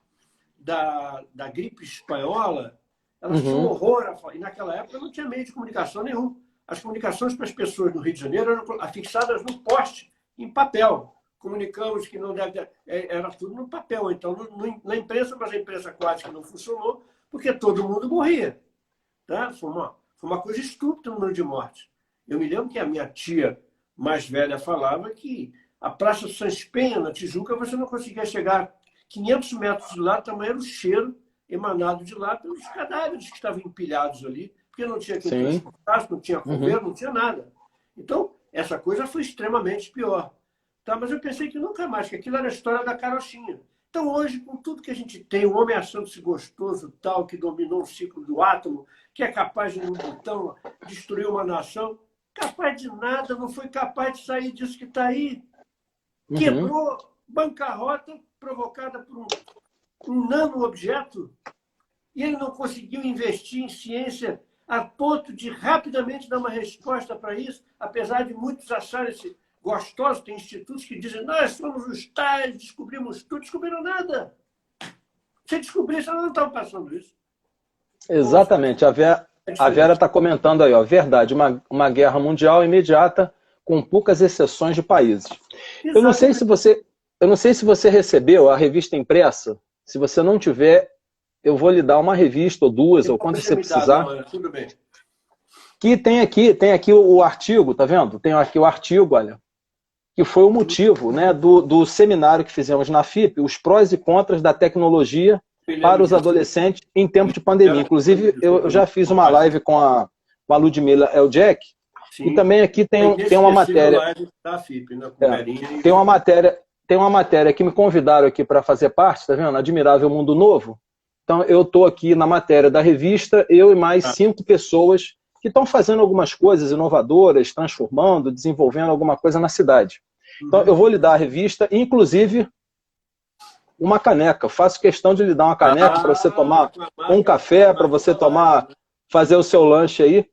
da gripe espanhola. Elas tinham horror a falar. E naquela época não tinha meio de comunicação nenhum. As comunicações para as pessoas no Rio de Janeiro eram afixadas no poste, em papel. Comunicamos que não deve ter... Era tudo no papel. Então, na imprensa, mas a imprensa quase que não funcionou, porque todo mundo morria. Tá? Foi uma coisa estúpida o número de mortes. Eu me lembro que a minha tia mais velha falava que a Praça Sans Penha, na Tijuca, você não conseguia chegar 500 metros de lá, tamanho era o cheiro emanado de lá pelos cadáveres que estavam empilhados ali, porque não tinha quem transportasse, não tinha coveiro, não tinha nada. Então, essa coisa foi extremamente pior. Tá? Mas eu pensei que nunca mais, que aquilo era a história da carochinha. Então, hoje, com tudo que a gente tem, o homem achando-se gostoso, tal, que dominou o ciclo do átomo, que é capaz de, num botão, destruir uma nação, capaz de nada, não foi capaz de sair disso que está aí. Quebrou, bancarrota provocada por um nano-objeto, e ele não conseguiu investir em ciência a ponto de rapidamente dar uma resposta para isso, apesar de muitos acharem-se gostosos. Tem institutos que dizem, nós somos os tais, descobrimos tudo. Descobriram nada. Se descobrisse, elas não estavam passando isso. Exatamente. A Vera está comentando aí, ó, verdade, uma guerra mundial imediata com poucas exceções de países. Eu não sei se você recebeu a revista impressa. Se você não tiver, eu vou lhe dar uma revista ou duas, ou quando você precisar. Tudo bem. Que tem aqui o artigo, tá vendo? Tem aqui o artigo, olha, que foi o motivo, né, do seminário que fizemos na FIP, os prós e contras da tecnologia para os adolescentes em tempo de pandemia. Inclusive, eu já fiz uma live com a Ludmila Eljek, e também aqui tem uma matéria. Tem uma matéria que me convidaram aqui para fazer parte, tá vendo? Admirável Mundo Novo. Então, eu estou aqui na matéria da revista, eu e mais 5 pessoas que estão fazendo algumas coisas inovadoras, transformando, desenvolvendo alguma coisa na cidade. Então, eu vou lhe dar a revista, inclusive uma caneca. Eu faço questão de lhe dar uma caneca para você tomar um café, para você fazer o seu lanche aí.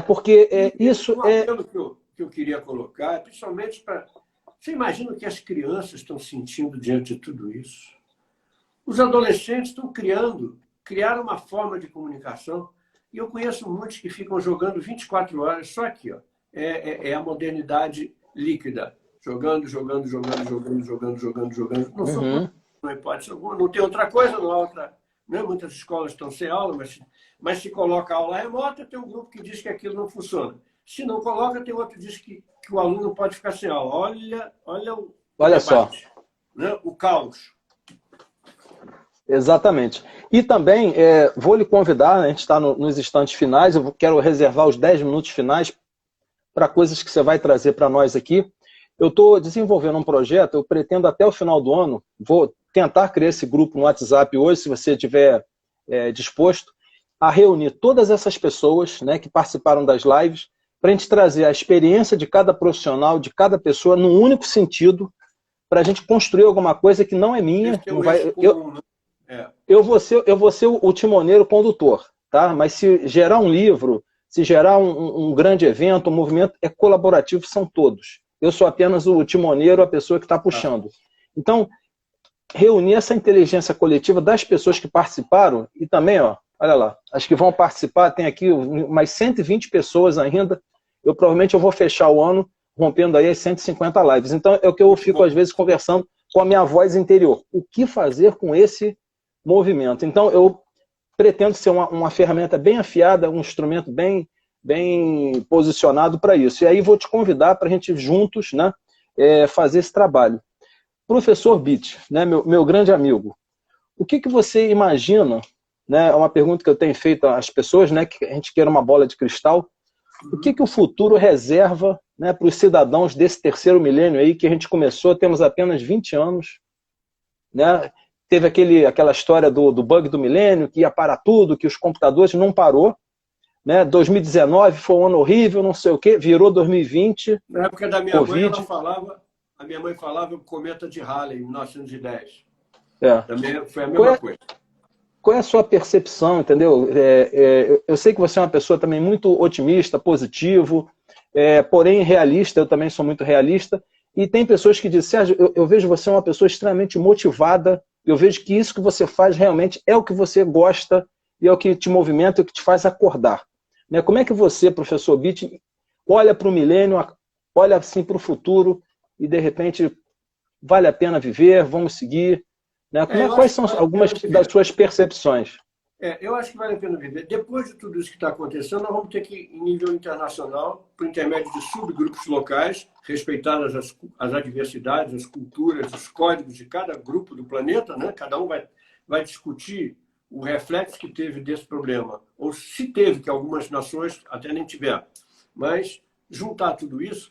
Porque isso é... que eu queria colocar, principalmente para... Você imagina o que as crianças estão sentindo diante de tudo isso? Os adolescentes estão criaram uma forma de comunicação, e eu conheço muitos que ficam jogando 24 horas, só aqui, ó. É a modernidade líquida. jogando, jogando, jogando, jogando, jogando, jogando, jogando. Não sou Uhum. não é hipótese alguma, não tem outra coisa, não há outra. Né? Muitas escolas estão sem aula, mas se coloca aula remota, tem um grupo que diz que aquilo não funciona. Se não coloca, tem outro que diz que o aluno pode ficar sem aula. Olha o Olha só. debate, né? O caos. Exatamente. E também vou lhe convidar, né, a gente está nos instantes finais, eu quero reservar os 10 minutos finais para coisas que você vai trazer para nós aqui. Eu estou desenvolvendo um projeto, eu pretendo até o final do ano, vou tentar criar esse grupo no WhatsApp hoje, se você estiver disposto, a reunir todas essas pessoas, né, que participaram das lives, para a gente trazer a experiência de cada profissional, de cada pessoa, num único sentido, para a gente construir alguma coisa que não é minha. Esse é Não o vai, eixo comum, né? eu vou ser o timoneiro condutor, tá? Mas se gerar um livro, se gerar um grande evento, um movimento, é colaborativo, são todos. Eu sou apenas o timoneiro, a pessoa que está puxando. Então, reunir essa inteligência coletiva das pessoas que participaram e também, ó, olha lá, as que vão participar, tem aqui mais 120 pessoas ainda, provavelmente eu vou fechar o ano rompendo aí as 150 lives. Então, é o que eu fico às vezes conversando com a minha voz interior. O que fazer com esse movimento? Então, eu pretendo ser uma ferramenta bem afiada, um instrumento bem posicionado para isso. E aí vou te convidar para a gente juntos, né, fazer esse trabalho. Professor Bitty, né, meu grande amigo, o que você imagina, né, é uma pergunta que eu tenho feito às pessoas, né, que a gente quer uma bola de cristal, o que o futuro reserva, né, para os cidadãos desse terceiro milênio aí que a gente começou, temos apenas 20 anos, né? Teve aquela história do bug do milênio, que ia parar tudo, que os computadores não parou, né? 2019 foi um ano horrível, não sei o quê, virou 2020. Na época da minha Covid. mãe, a minha mãe falava o cometa de Halley, em 1910. É. Também foi a mesma coisa. Qual é a sua percepção, entendeu? Eu sei que você é uma pessoa também muito otimista, positivo, porém realista, eu também sou muito realista, e tem pessoas que dizem, Sérgio, eu vejo você uma pessoa extremamente motivada, eu vejo que isso que você faz realmente é o que você gosta e é o que te movimenta, é o que te faz acordar. Né? Como é que você, professor Bitty, olha para o milênio, olha assim para o futuro e de repente vale a pena viver, vamos seguir? Né? Quais são algumas das suas percepções? Eu acho que vale a pena viver. Depois de tudo isso que está acontecendo, nós vamos ter que, em nível internacional, por intermédio de subgrupos locais, respeitadas as adversidades, as culturas, os códigos de cada grupo do planeta, né? Cada um vai discutir o reflexo que teve desse problema, ou se teve, que algumas nações até nem tiveram. Mas juntar tudo isso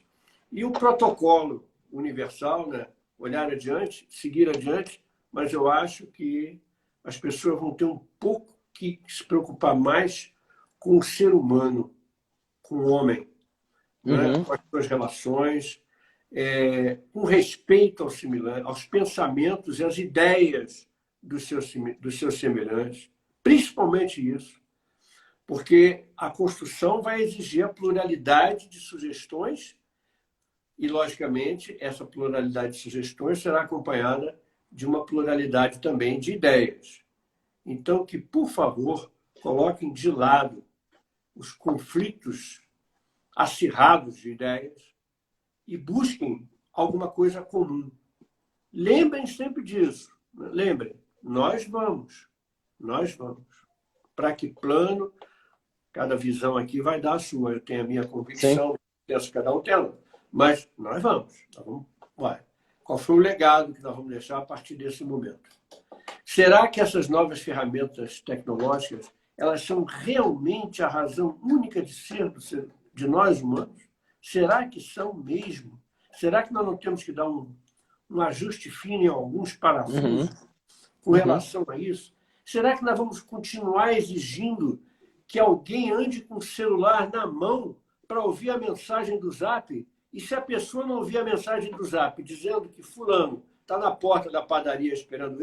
e o protocolo universal, né? Olhar adiante, seguir adiante, mas eu acho que as pessoas vão ter um pouco que se preocupar mais com o ser humano, com o homem, né? Com as suas relações, com respeito aos pensamentos e às ideias dos seus semelhantes, principalmente isso, porque a construção vai exigir a pluralidade de sugestões e, logicamente, essa pluralidade de sugestões será acompanhada de uma pluralidade também de ideias. Então, que, por favor, coloquem de lado os conflitos acirrados de ideias e busquem alguma coisa comum. Lembrem sempre disso. Lembrem, nós vamos. Para que plano? Cada visão aqui vai dar a sua. Eu tenho a minha convicção, penso que cada um tem. Mas nós vamos. Qual foi o legado que nós vamos deixar a partir desse momento? Será que essas novas ferramentas tecnológicas elas são realmente a razão única de ser de nós humanos? Será que são mesmo? Será que nós não temos que dar um ajuste fino em alguns parafusos com relação a isso? Será que nós vamos continuar exigindo que alguém ande com o celular na mão para ouvir a mensagem do Zap? E se a pessoa não ouvir a mensagem do Zap dizendo que fulano está na porta da padaria esperando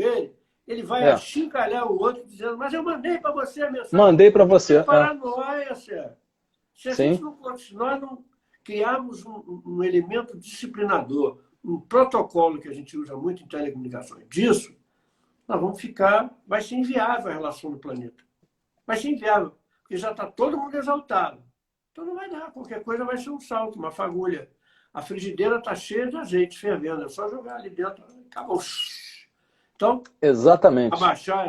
ele vai achincalhar o outro dizendo, mas eu mandei para você a mensagem. Mandei para você. Paranoia, Sérgio. Se a gente não continuar, não criarmos um elemento disciplinador, um protocolo que a gente usa muito em telecomunicações disso, nós vamos ficar... Vai ser inviável a relação do planeta. Vai ser inviável, porque já está todo mundo exaltado. Então não vai dar. Qualquer coisa vai ser um salto, uma fagulha. A frigideira está cheia de azeite fervendo, é só jogar ali dentro, acabou. Então, Exatamente. abaixar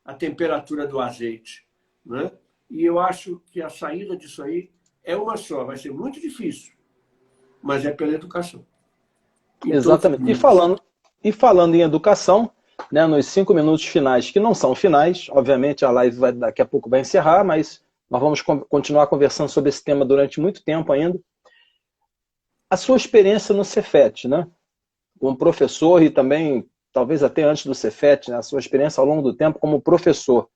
a temperatura do azeite, né? E eu acho que a saída disso aí é uma só. Vai ser muito difícil, mas é pela educação. Exatamente. E falando em educação, né, nos 5 minutos finais, que não são finais, obviamente a live daqui a pouco vai encerrar, mas nós vamos continuar conversando sobre esse tema durante muito tempo ainda. A sua experiência no Cefet, né? Como professor e também, talvez até antes do Cefet, né, a sua experiência ao longo do tempo como professor.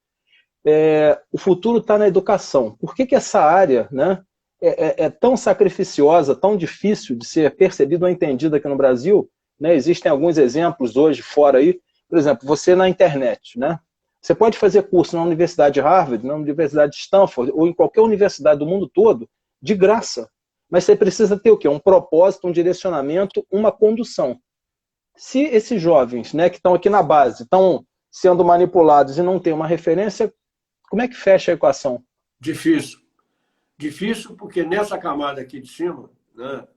O futuro está na educação. Por que essa área, né, é tão sacrificiosa, tão difícil de ser percebida ou entendida aqui no Brasil? Né? Existem alguns exemplos hoje fora aí. Por exemplo, você na internet, né? Você pode fazer curso na Universidade de Harvard, na Universidade de Stanford ou em qualquer universidade do mundo todo, de graça. Mas você precisa ter o quê? Um propósito, um direcionamento, uma condução. Se esses jovens, né, que estão aqui na base estão sendo manipulados e não tem uma referência, como é que fecha a equação? Difícil. Difícil porque nessa camada aqui de cima, né,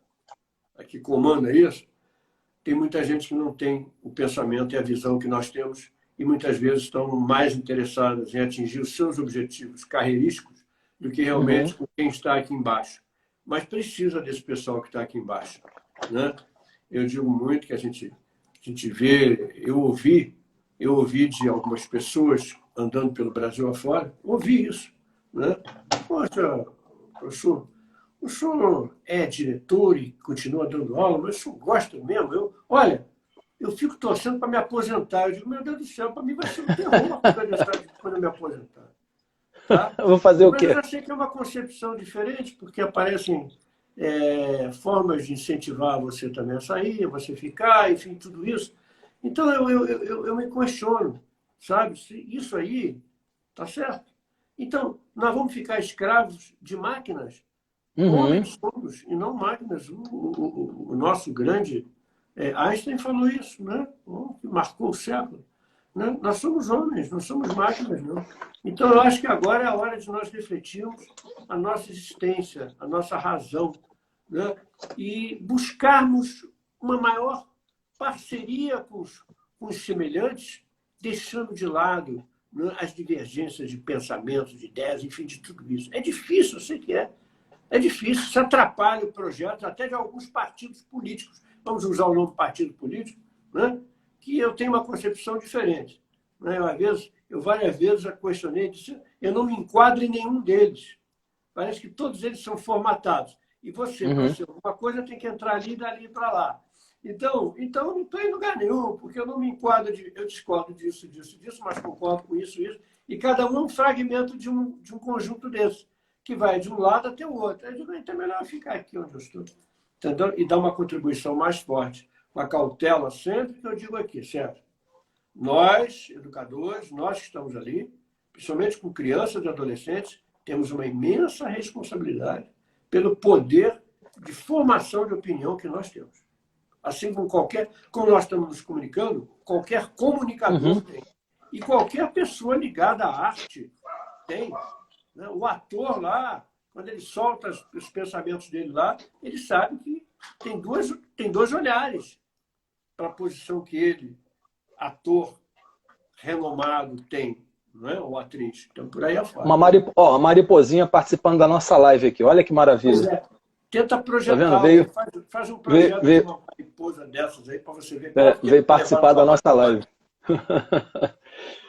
a que comanda isso, tem muita gente que não tem o pensamento e a visão que nós temos e muitas vezes estão mais interessadas em atingir os seus objetivos carreirísticos do que realmente com quem está aqui embaixo. Mas precisa desse pessoal que está aqui embaixo, né? Eu digo muito que a gente vê, eu ouvi de algumas pessoas andando pelo Brasil afora, ouvi isso, né? Poxa, professor, o senhor é diretor e continua dando aula, mas o senhor gosta mesmo? Olha, eu fico torcendo para me aposentar. Eu digo, meu Deus do céu, para mim vai ser um terror quando eu me aposentar. Tá? Eu vou fazer o quê? Mas eu achei que é uma concepção diferente, porque aparecem formas de incentivar você também a sair, você ficar, enfim, tudo isso. Então, eu me questiono, sabe? Se isso aí tá certo. Então, nós vamos ficar escravos de máquinas? Homens somos, e não máquinas. O nosso grande Einstein falou isso, né? Que marcou o século. Né? Nós somos homens, não somos máquinas, não. Então, eu acho que agora é a hora de nós refletirmos a nossa existência, a nossa razão, né? E buscarmos uma maior parceria com os semelhantes, deixando de lado, né, as divergências de pensamentos, de ideias, enfim, de tudo isso. É difícil, eu sei que é. É difícil, isso atrapalha o projeto até de alguns partidos políticos. Vamos usar o nome partido político, né? Que eu tenho uma concepção diferente. Né? Eu várias vezes já questionei, disse, eu não me enquadro em nenhum deles. Parece que todos eles são formatados. E você, para ser alguma coisa, tem que entrar ali e dali para lá. Então, eu não estou em lugar nenhum, porque eu não me enquadro, eu discordo disso, mas concordo com isso. E cada um é um fragmento de um conjunto desse, que vai de um lado até o outro. Eu digo, então é melhor ficar aqui onde eu estou. Entendeu? E dar uma contribuição mais forte, com a cautela sempre que eu digo aqui, certo? Nós, educadores, nós que estamos ali, principalmente com crianças e adolescentes, temos uma imensa responsabilidade pelo poder de formação de opinião que nós temos. Assim como nós estamos nos comunicando, qualquer comunicador tem. E qualquer pessoa ligada à arte tem. Né? O ator lá, quando ele solta os pensamentos dele lá, ele sabe que tem dois olhares para a posição que ele, ator renomado, tem, não é? Ou atriz. Então, por aí afora. A Mariposinha participando da nossa live aqui. Olha que maravilha. Tenta projetar. Tá vendo? Faz um projeto de uma mariposa dessas aí para você ver. Veio participar da nossa live.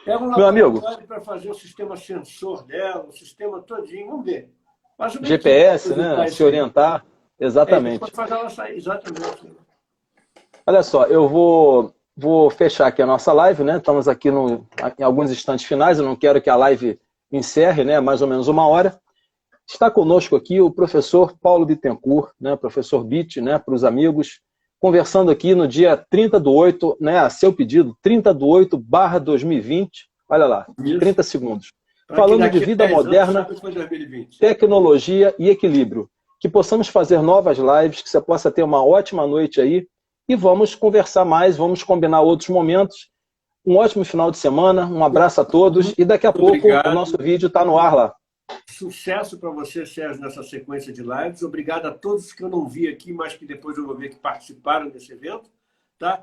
Pega um laboratório para fazer o sistema sensor dela, o sistema todinho. Vamos ver. GPS, né? Se orientar. Exatamente. Pode fazer ela sair. Exatamente. Olha só, eu vou fechar aqui a nossa live, né? Estamos aqui em alguns instantes finais, eu não quero que a live encerre, né? Mais ou menos 1 hora. Está conosco aqui o professor Paulo Bittencourt, né? Professor Bit, né? Para os amigos, conversando aqui no dia 30/8, né? A seu pedido, 30/8/2020. Olha lá, Isso. 30 segundos. Falando de vida moderna, tecnologia e equilíbrio. Que possamos fazer novas lives, que você possa ter uma ótima noite aí. E vamos conversar mais, vamos combinar outros momentos. Um ótimo final de semana, um abraço a todos. E daqui a pouco o nosso vídeo está no ar lá. Sucesso para você, Sérgio, nessa sequência de lives. Obrigado a todos que eu não vi aqui, mas que depois eu vou ver que participaram desse evento. Tá?